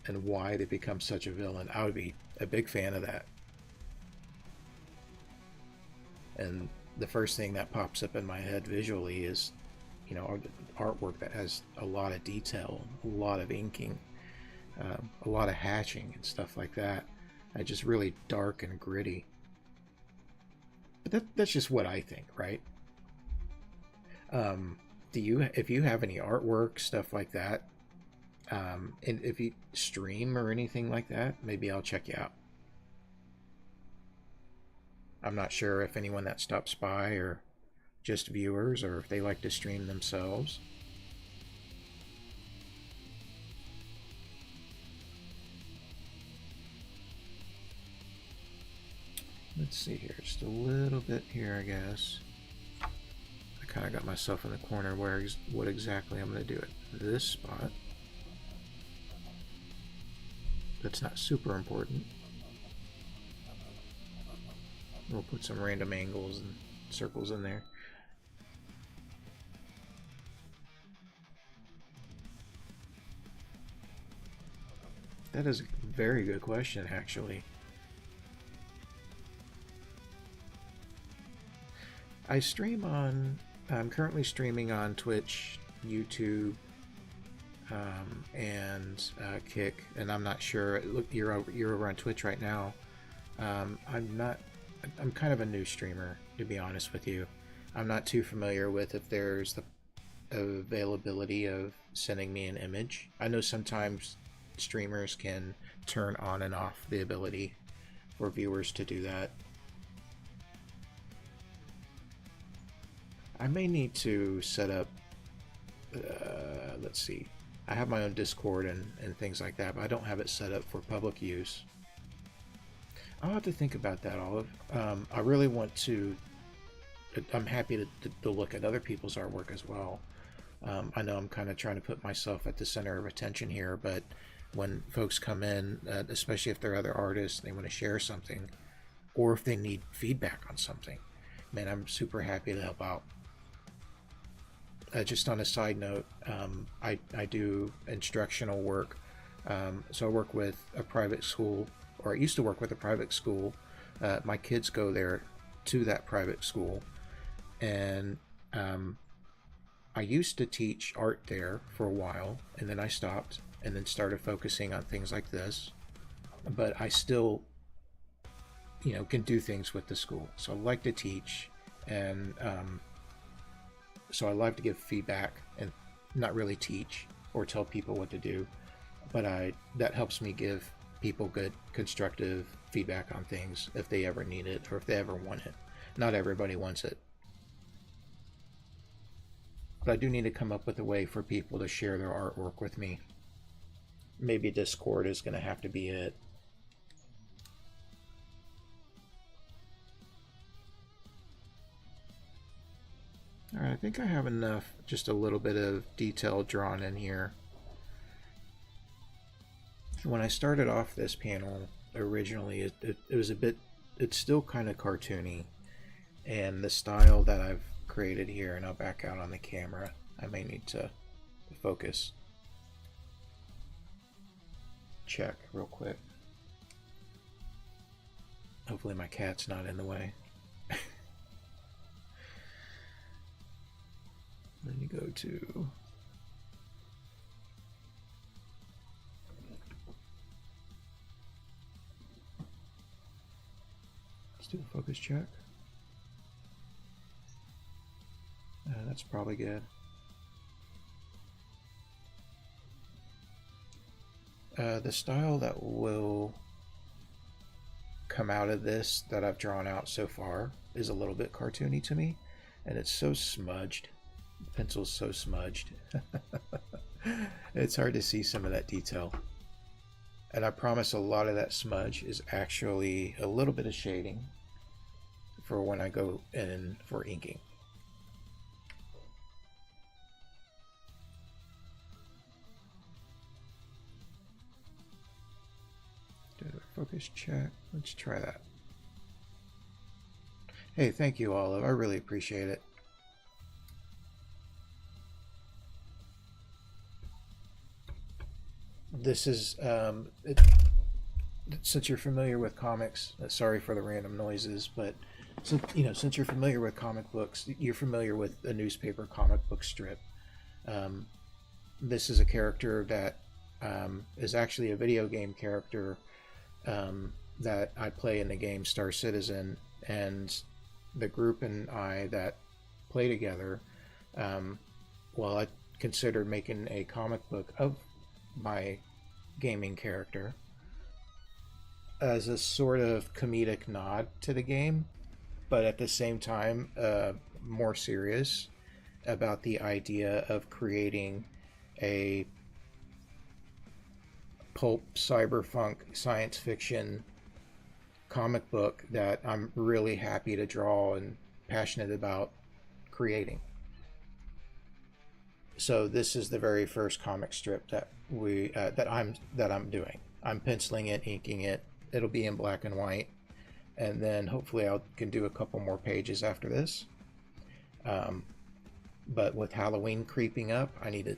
and why they become such a villain, I would be a big fan of that. And the first thing that pops up in my head visually is, artwork that has a lot of detail, a lot of inking, a lot of hatching and stuff like that. Just really dark and gritty. But that's just what I think, right? If you have any artwork, stuff like that, and if you stream or anything like that, maybe I'll check you out. I'm not sure if anyone that stops by or just viewers, or if they like to stream themselves. Let's see here, just a little bit here, I guess. I kind of got myself in the corner where what exactly I'm going to do at this spot. That's not super important. We'll put some random angles and circles in there. That is a very good question, actually. I'm currently streaming on Twitch, YouTube, and Kick, and I'm not sure. Look, you're over on Twitch right now. I'm kind of a new streamer, to be honest with you. I'm not too familiar with if there's the availability of sending me an image. I know sometimes streamers can turn on and off the ability for viewers to do that. I may need to set up, let's see, I have my own Discord and things like that, but I don't have it set up for public use. I'll have to think about that, Olive. I really want to, I'm happy to look at other people's artwork as well. I know I'm kind of trying to put myself at the center of attention here, but when folks come in, especially if they're other artists, they want to share something, or if they need feedback on something, man, I'm super happy to help out. Just on a side note, I do instructional work. So I work with a private school, or I used to work with a private school. My kids go there to that private school, and I used to teach art there for a while, and then I stopped and then started focusing on things like this. But I still, can do things with the school. So I like to teach, and so I like to give feedback and not really teach or tell people what to do, but that helps me give people good constructive feedback on things if they ever need it or if they ever want it. Not everybody wants it. But I do need to come up with a way for people to share their artwork with me. Maybe Discord is going to have to be it. Alright, I think I have enough, just a little bit of detail drawn in here. When I started off this panel, originally it was a bit, it's still kind of cartoony. And the style that I've created here, and I'll back out on the camera, I may need to focus. Check real quick. Hopefully my cat's not in the way. Then you go to let's do a focus check. That's probably good. The style that will come out of this that I've drawn out so far is a little bit cartoony to me, and it's so smudged. The pencil's so smudged. It's hard to see some of that detail. And I promise a lot of that smudge is actually a little bit of shading for when I go in for inking. Focus check. Let's try that. Hey, thank you, Olive. I really appreciate it. This is, since you're familiar with comics, sorry for the random noises, but since you're familiar with comic books, you're familiar with a newspaper comic book strip. This is a character that is actually a video game character that I play in the game Star Citizen, and the group and I that play together, well, I considered making a comic book of my gaming character as a sort of comedic nod to the game, but at the same time more serious about the idea of creating a pulp cyberpunk science fiction comic book that I'm really happy to draw and passionate about creating. So this is the very first comic strip that I'm doing. I'm penciling it, inking it. It'll be in black and white, and then hopefully I can do a couple more pages after this. But with Halloween creeping up, I need to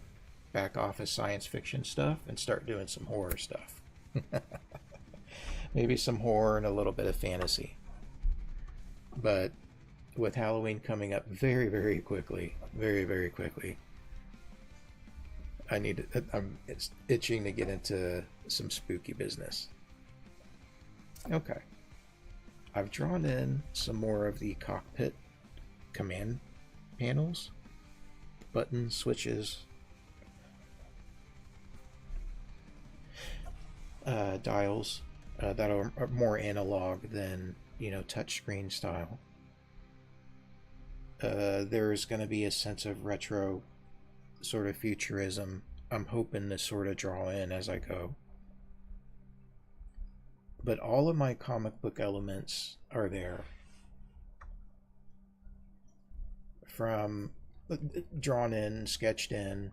back off of science fiction stuff and start doing some horror stuff. Maybe some horror and a little bit of fantasy. But with Halloween coming up very, very quickly, I'm itching to get into some spooky business. Okay. I've drawn in some more of the cockpit command panels, buttons, switches, dials that are more analog than, touchscreen style. There's going to be a sense of retro sort of futurism I'm hoping to sort of draw in as I go. But all of my comic book elements are there. From drawn in, sketched in,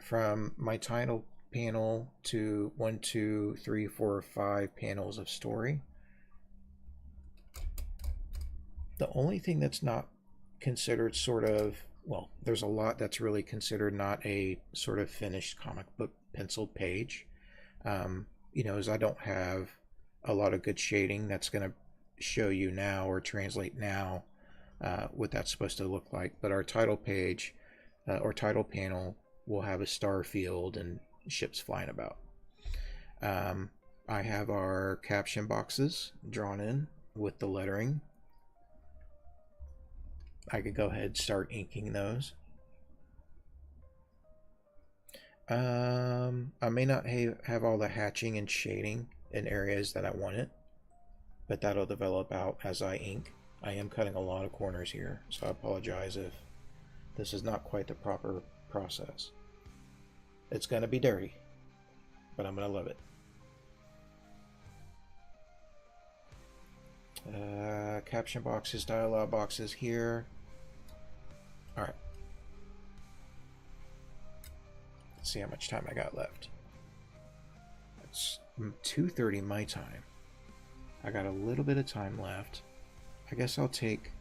from my title panel to 1, 2, 3, 4, 5 panels of story. The only thing that's not considered sort of, well, there's a lot that's really considered not a sort of finished comic book penciled page, is I don't have a lot of good shading that's going to show you now or translate now what that's supposed to look like. But our title page or title panel will have a star field and ships flying about. I have our caption boxes drawn in with the lettering. I could go ahead and start inking those. I may not have all the hatching and shading in areas that I want it, but that'll develop out as I ink. I am cutting a lot of corners here, so I apologize if this is not quite the proper process. It's gonna be dirty, but I'm gonna love it. Caption boxes, dialog boxes here. Alright. Let's see how much time I got left. It's 2:30 my time. I got a little bit of time left. I guess I'll take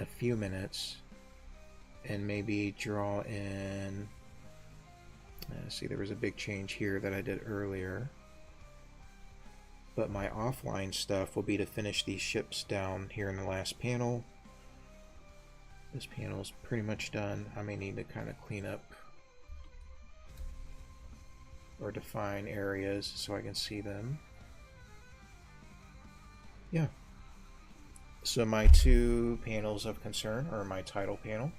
a few minutes and maybe draw in. See, there was a big change here that I did earlier. But my offline stuff will be to finish these ships down here in the last panel. This panel is pretty much done. I may need to kind of clean up or define areas so I can see them. Yeah. So my two panels of concern are my title panel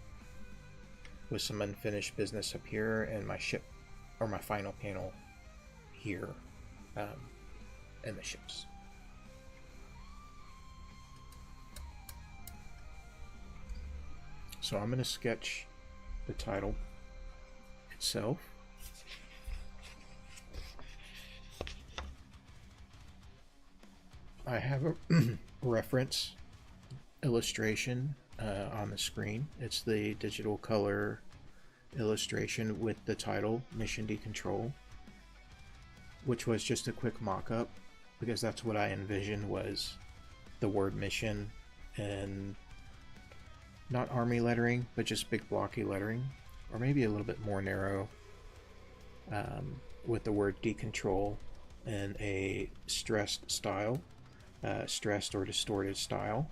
with some unfinished business up here, and my ship, or my final panel here, and the ships. So I'm going to sketch the title itself. I have a reference illustration on the screen. It's the digital color illustration with the title, Mission Decontrol, which was just a quick mock-up because that's what I envisioned was the word mission and not army lettering, but just big blocky lettering, or maybe a little bit more narrow with the word decontrol in a stressed style, stressed or distorted style,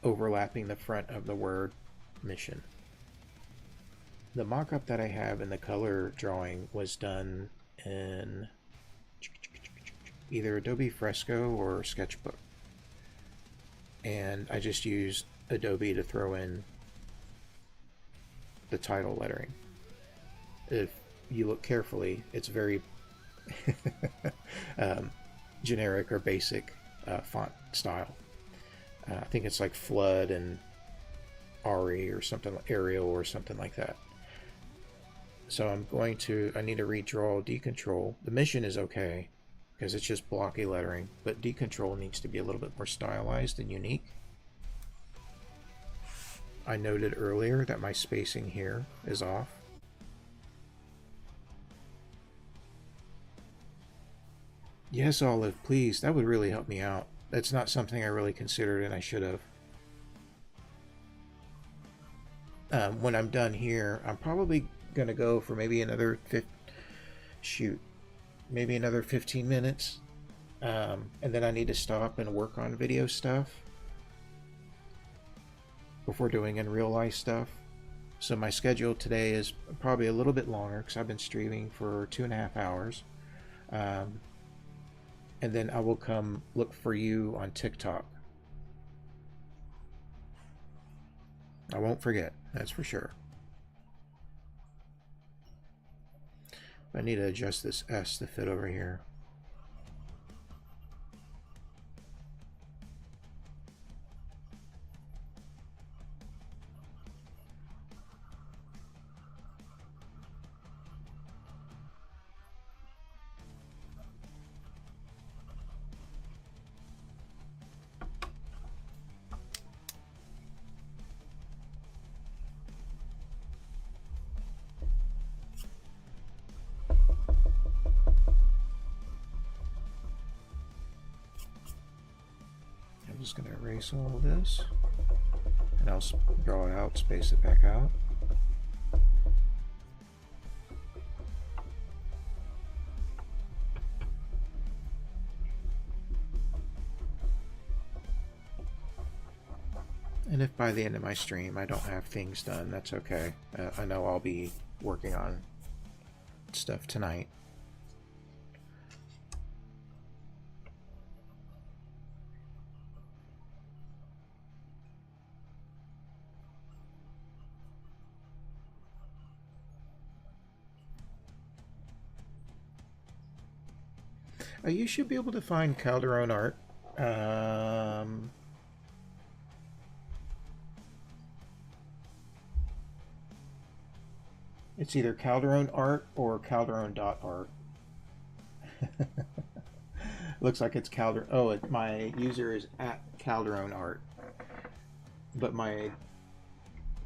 overlapping the front of the word mission. The mock-up that I have in the color drawing was done in either Adobe Fresco or Sketchbook, and I just used Adobe to throw in the title lettering. If you look carefully, it's very generic or basic font style. I think it's like Flood and Ari or something, Arial or something like that. So I need to redraw decontrol. The mission is okay because it's just blocky lettering, but decontrol needs to be a little bit more stylized and unique. I noted earlier that my spacing here is off. Yes, Olive, please. That would really help me out. That's not something I really considered, and I should have. When I'm done here, I'm probably going to go for maybe another maybe another 15 minutes. And then I need to stop and work on video stuff before doing in real life stuff. So my schedule today is probably a little bit longer because I've been streaming for 2.5 hours. And then I will come look for you on TikTok. I won't forget, that's for sure. I need to adjust this S to fit over here. I'm just going to erase all of this, and I'll draw it out, space it back out. And if by the end of my stream I don't have things done, that's okay. I know I'll be working on stuff tonight. You should be able to find Calderone.art. It's either Calderone.art or Calderone.art. Looks like it's Calder. Oh, my user is at Calderone.art, but my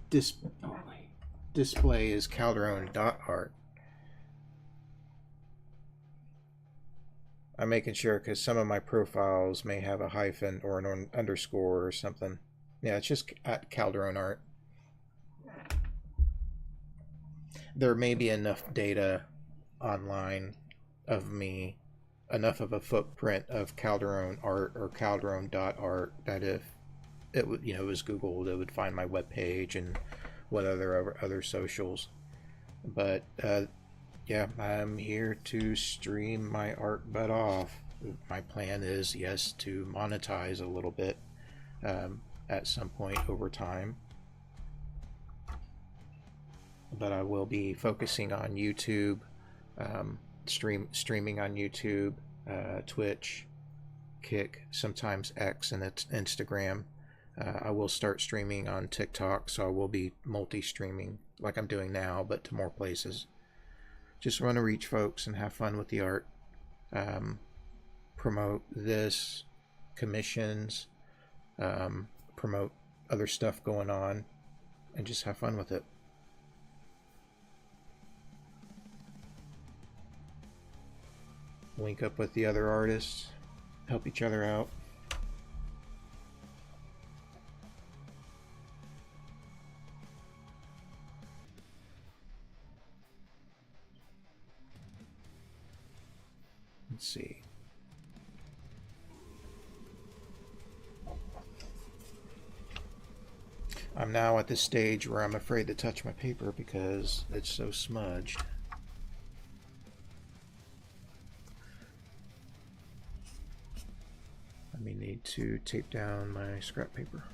display is Calderone.art. I'm making sure because some of my profiles may have a hyphen or an underscore or something. Yeah, it's just at Calderone.art. There may be enough data online of me, enough of a footprint of Calderone.art or Calderone.art that if it would, it was Googled, it would find my webpage and what other socials. But yeah, I'm here to stream my art butt off. My plan is, yes, to monetize a little bit at some point over time. But I will be focusing on YouTube, streaming on YouTube, Twitch, Kick, sometimes X, and it's Instagram. I will start streaming on TikTok, so I will be multi-streaming like I'm doing now, but to more places. Just want to reach folks and have fun with the art. Promote this, commissions, promote other stuff going on, and just have fun with it. Link up with the other artists, help each other out. Let's see. I'm now at this stage where I'm afraid to touch my paper because it's so smudged. I may need to tape down my scrap paper.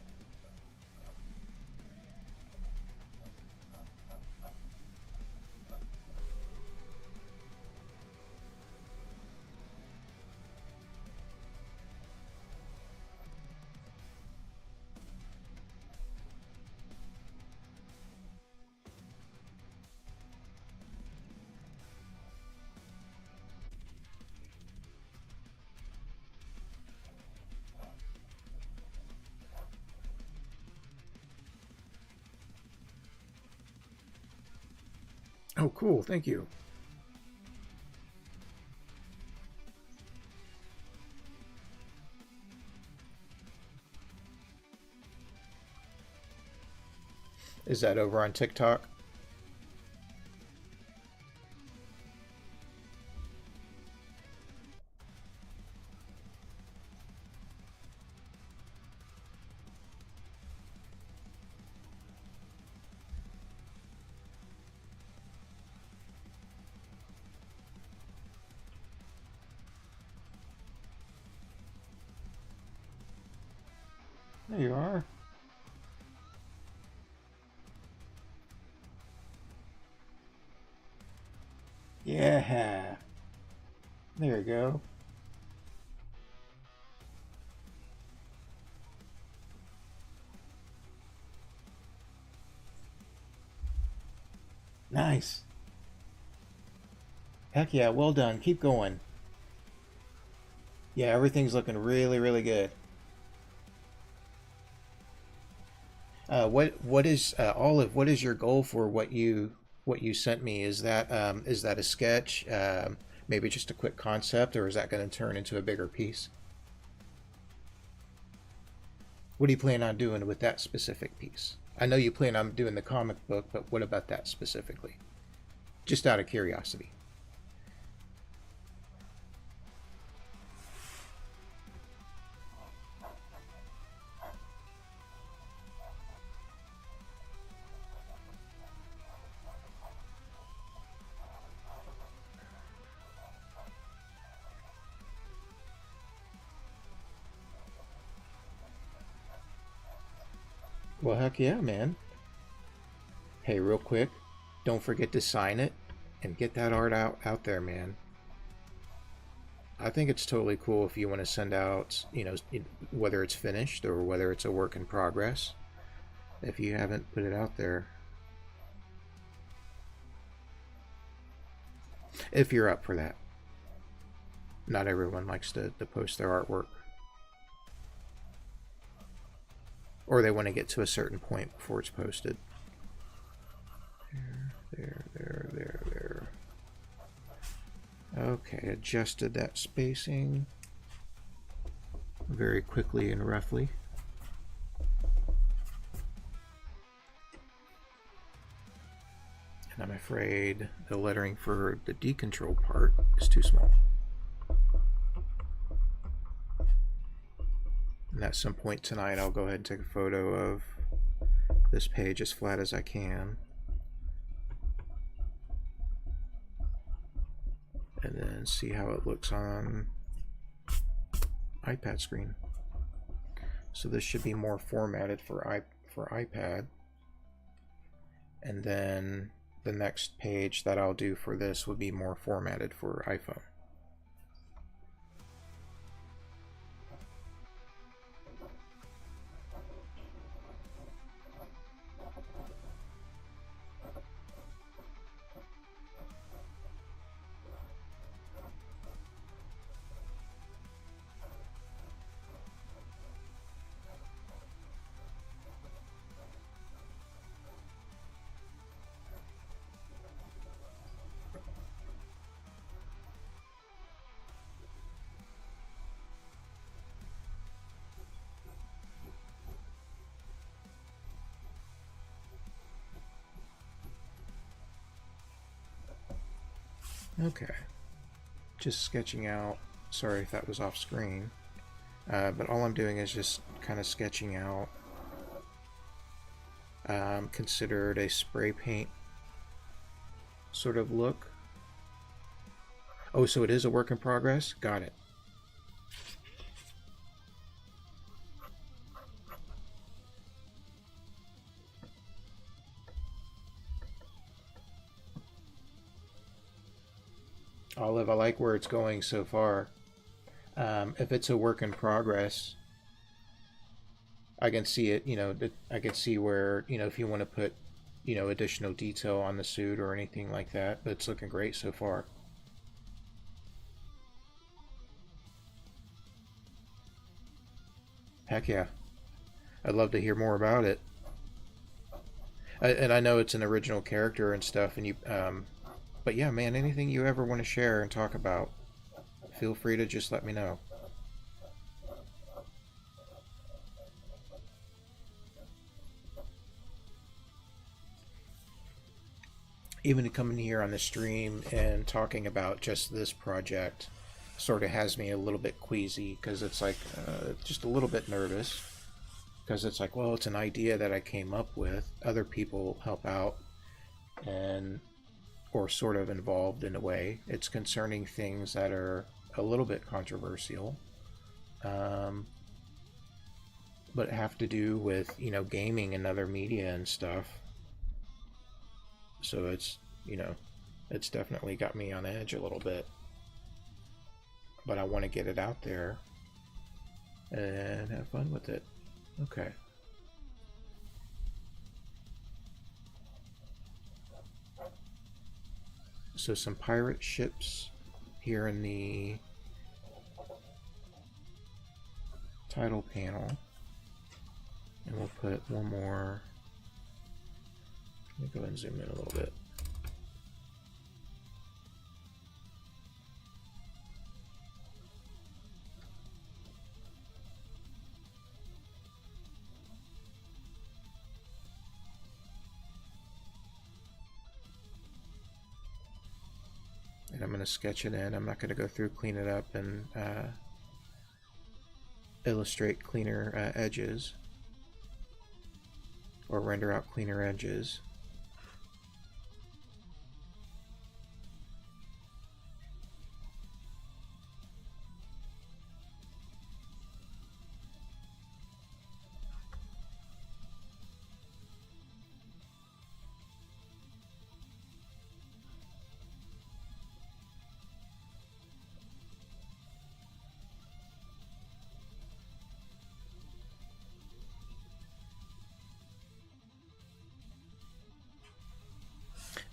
Oh, cool. Thank you. Is that over on TikTok? There you are. Yeah. There you go. Nice. Heck yeah, well done. Keep going. Yeah, everything's looking really, really good. What is Olive? What is your goal for what you sent me? Is that a sketch? Maybe just a quick concept, or is that going to turn into a bigger piece? What do you plan on doing with that specific piece? I know you plan on doing the comic book, but what about that specifically? Just out of curiosity. Well, heck yeah, man. Hey, real quick, don't forget to sign it and get that art out there, man. I think it's totally cool if you want to send out, you know, whether it's finished or whether it's a work in progress, if you haven't put it out there. If you're up for that. Not everyone likes to post their artwork. Or they want to get to a certain point before it's posted. There. Okay, adjusted that spacing very quickly and roughly. And I'm afraid the lettering for the decontrol part is too small. And at some point tonight, I'll go ahead and take a photo of this page as flat as I can. And then see how it looks on iPad screen. So this should be more formatted for iPad. And then the next page that I'll do for this would be more formatted for iPhone. Okay, just sketching out, sorry if that was off screen, but all I'm doing is just kind of sketching out, considered a spray paint sort of look. Oh, so it is a work in progress? Got it. Olive, I like where it's going so far. If it's a work in progress, I can see it, you know, I can see where, you know, if you want to put, you know, additional detail on the suit or anything like that, but it's looking great so far. Heck yeah. I'd love to hear more about it. And I know it's an original character and stuff, and you, but yeah, man, anything you ever want to share and talk about, feel free to just let me know. Even coming here on the stream and talking about just this project sort of has me a little bit queasy, because it's like just a little bit nervous, because it's like, well, it's an idea that I came up with. Other people help out and or sort of involved in a way. It's concerning things that are a little bit controversial, but have to do with, you know, gaming and other media and stuff. So it's, you know, it's definitely got me on edge a little bit, but I want to get it out there and have fun with it. Okay. So some pirate ships here in the title panel, and we'll put one more. Let me go ahead and zoom in a little bit. And I'm going to sketch it in. I'm not going to go through, clean it up, and illustrate cleaner edges, or render out cleaner edges.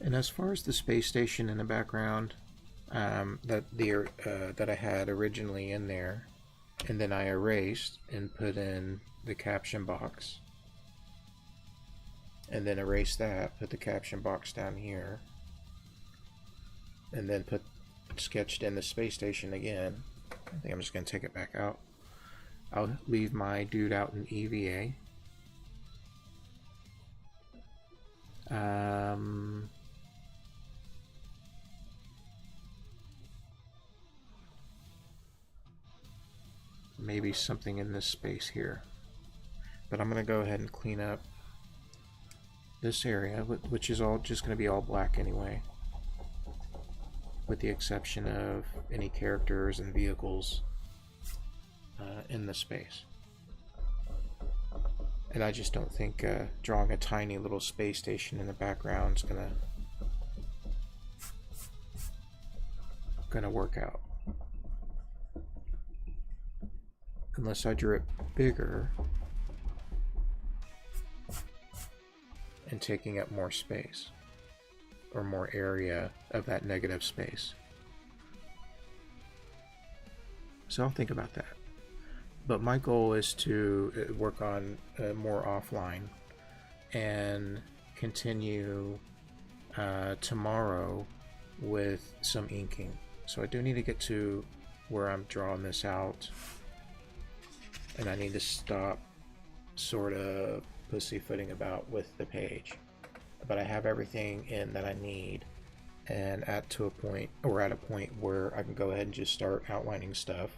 And as far as the space station in the background, that I had originally in there, and then I erased and put in the caption box, and then erased that, put the caption box down here, and then sketched in the space station again. I think I'm just going to take it back out. I'll leave my dude out in EVA. Maybe something in this space here. But I'm going to go ahead and clean up this area, which is all just going to be all black anyway, with the exception of any characters and vehicles in the space. And I just don't think drawing a tiny little space station in the background is gonna work out. Unless I drew it bigger and taking up more space, or more area of that negative space. So I'll think about that. But my goal is to work on more offline and continue tomorrow with some inking. So I do need to get to where I'm drawing this out, and I need to stop sort of pussyfooting about with the page. But I have everything in that I need, and at a point where I can go ahead and just start outlining stuff.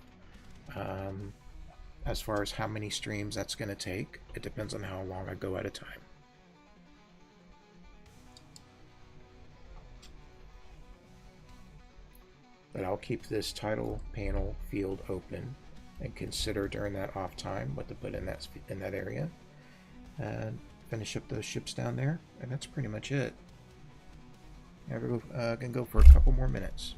As far as how many streams that's going to take, it depends on how long I go at a time. But I'll keep this title panel field open and consider during that off time what to put in that area. And finish up those ships down there, and that's pretty much it. I'm gonna go for a couple more minutes.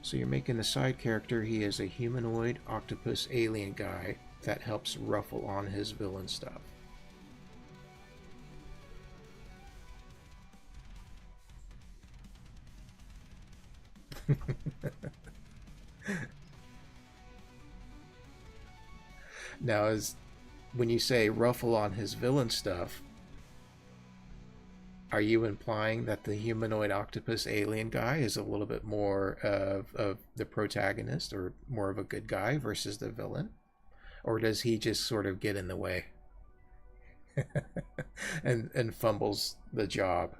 So you're making the side character. He is a humanoid octopus alien guy that helps ruffle on his villain stuff. Now, when you say ruffle on his villain stuff, are you implying that the humanoid octopus alien guy is a little bit more of the protagonist, or more of a good guy versus the villain? Or does he just sort of get in the way and fumbles the job,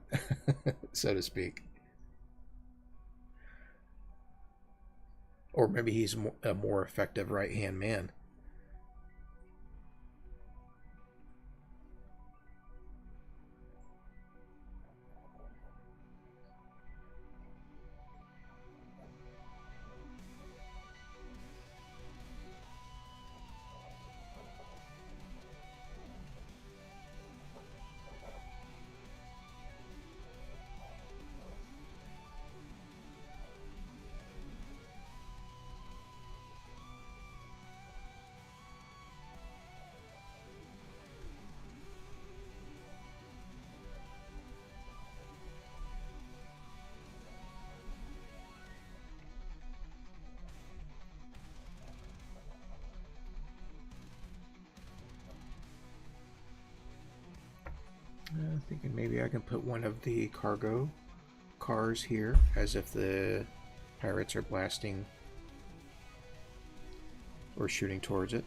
so to speak? Or maybe he's a more effective right-hand man. Thinking maybe I can put one of the cargo cars here, as if the pirates are blasting or shooting towards it.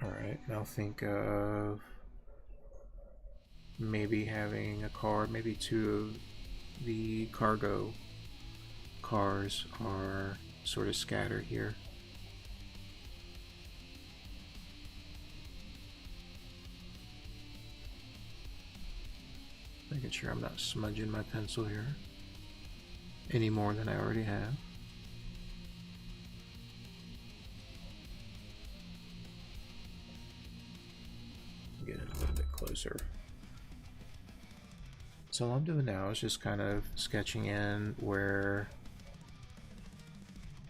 Alright, now think of maybe having a car, maybe two of the cargo cars are sort of scattered here. Making sure I'm not smudging my pencil here any more than I already have. Get it a little bit closer. So all I'm doing now is just kind of sketching in where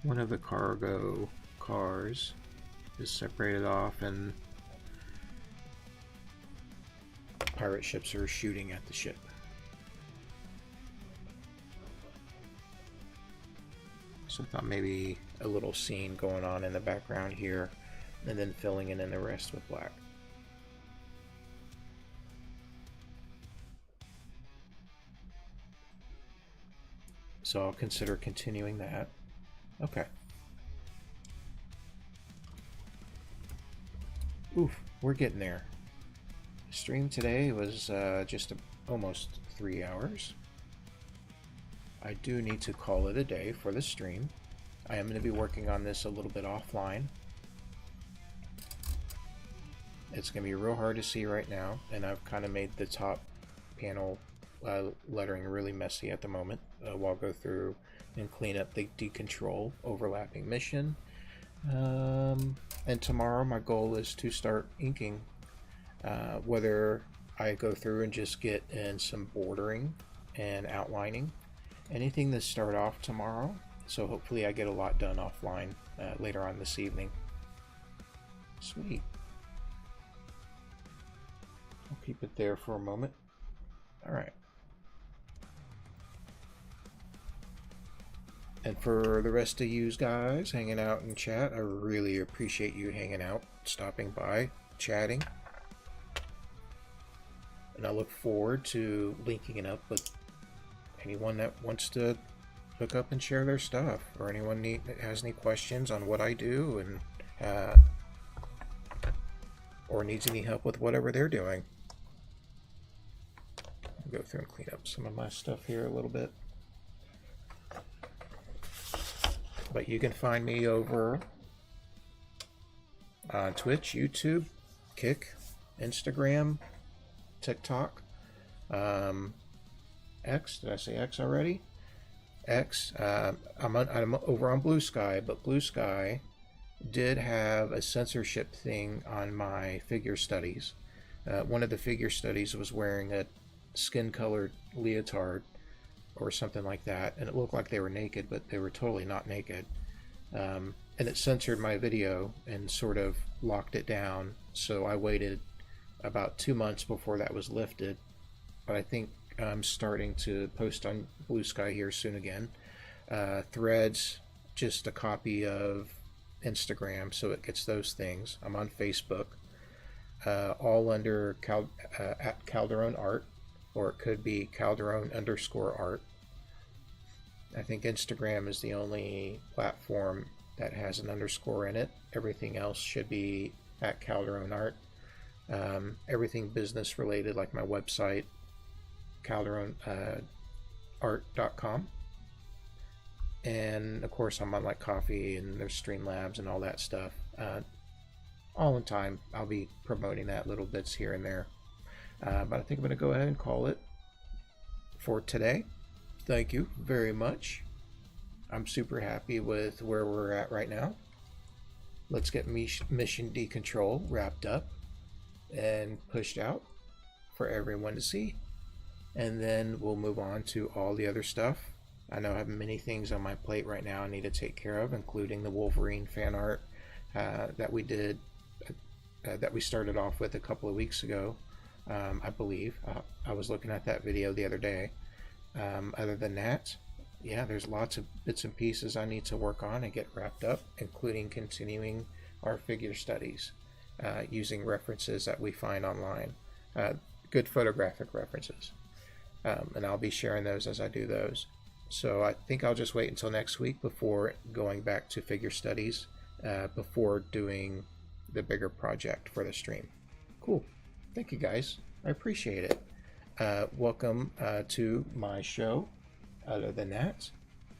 one of the cargo cars is separated off and pirate ships are shooting at the ship. So I thought maybe a little scene going on in the background here and then filling in the rest with black. So I'll consider continuing that. Okay. Oof, we're getting there. The stream today was just almost 3 hours. I do need to call it a day for the stream. I am going to be working on this a little bit offline. It's going to be real hard to see right now, and I've kind of made the top panel lettering really messy at the moment. We'll go through and clean up the decontrol overlapping mission. And tomorrow my goal is to start inking. Whether I go through and just get in some bordering and outlining, anything to start off tomorrow. So hopefully I get a lot done offline later on this evening. Sweet. I'll keep it there for a moment. All right. And for the rest of you guys hanging out in chat, I really appreciate you hanging out, stopping by, chatting. And I look forward to linking it up with anyone that wants to hook up and share their stuff, or anyone that has any questions on what I do and or needs any help with whatever they're doing. I'll go through and clean up some of my stuff here a little bit. But you can find me over on Twitch, YouTube, Kick, Instagram, TikTok, X. Did I say X already? X. I'm over on Blue Sky, but Blue Sky did have a censorship thing on my figure studies. One of the figure studies was wearing a skin-colored leotard or something like that, and it looked like they were naked, but they were totally not naked. And it censored my video and sort of locked it down, so I waited about 2 months before that was lifted. But I think I'm starting to post on Blue Sky here soon again. Threads, just a copy of Instagram, so it gets those things. I'm on Facebook, all under at Calderone.art, or it could be Calderone_art. I think Instagram is the only platform that has an underscore in it. Everything else should be at Calderone.art. Everything business related, like my website, Calderone.art.com. And of course I'm on like Coffee, and there's Streamlabs and all that stuff. All in time, I'll be promoting that little bits here and there. But I think I'm going to go ahead and call it for today. Thank you very much. I'm super happy with where we're at right now. Let's get Mission Decontrol wrapped up and pushed out for everyone to see. And then we'll move on to all the other stuff. I know I have many things on my plate right now I need to take care of, including the Wolverine fan art that we did, that we started off with a couple of weeks ago, I believe. I was looking at that video the other day. Other than that, yeah, there's lots of bits and pieces I need to work on and get wrapped up, including continuing our figure studies using references that we find online, good photographic references. And I'll be sharing those as I do those. So I think I'll just wait until next week before going back to figure studies, before doing the bigger project for the stream. Cool. Thank you guys. I appreciate it. welcome to my show. Other than that,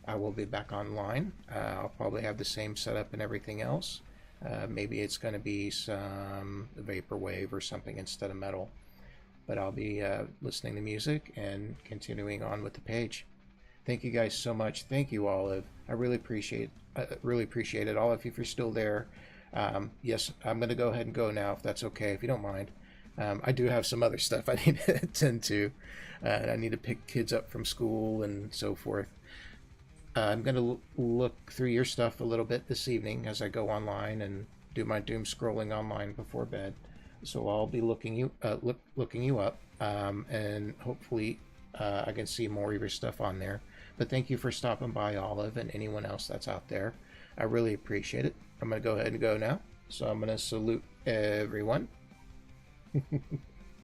I will be back online. I'll probably have the same setup and everything else. Maybe it's going to be some vaporwave or something instead of metal. But I'll be listening to music and continuing on with the page. Thank you guys so much. Thank you, Olive. I really appreciate it. Olive, if you're still there, yes, I'm going to go ahead and go now if that's okay, if you don't mind. I do have some other stuff I need to attend to. I need to pick kids up from school and so forth. I'm going to look through your stuff a little bit this evening as I go online and do my doom scrolling online before bed. So I'll be looking you up, and hopefully I can see more of your stuff on there. But thank you for stopping by, Olive, and anyone else that's out there. I really appreciate it. I'm going to go ahead and go now. So I'm going to salute everyone.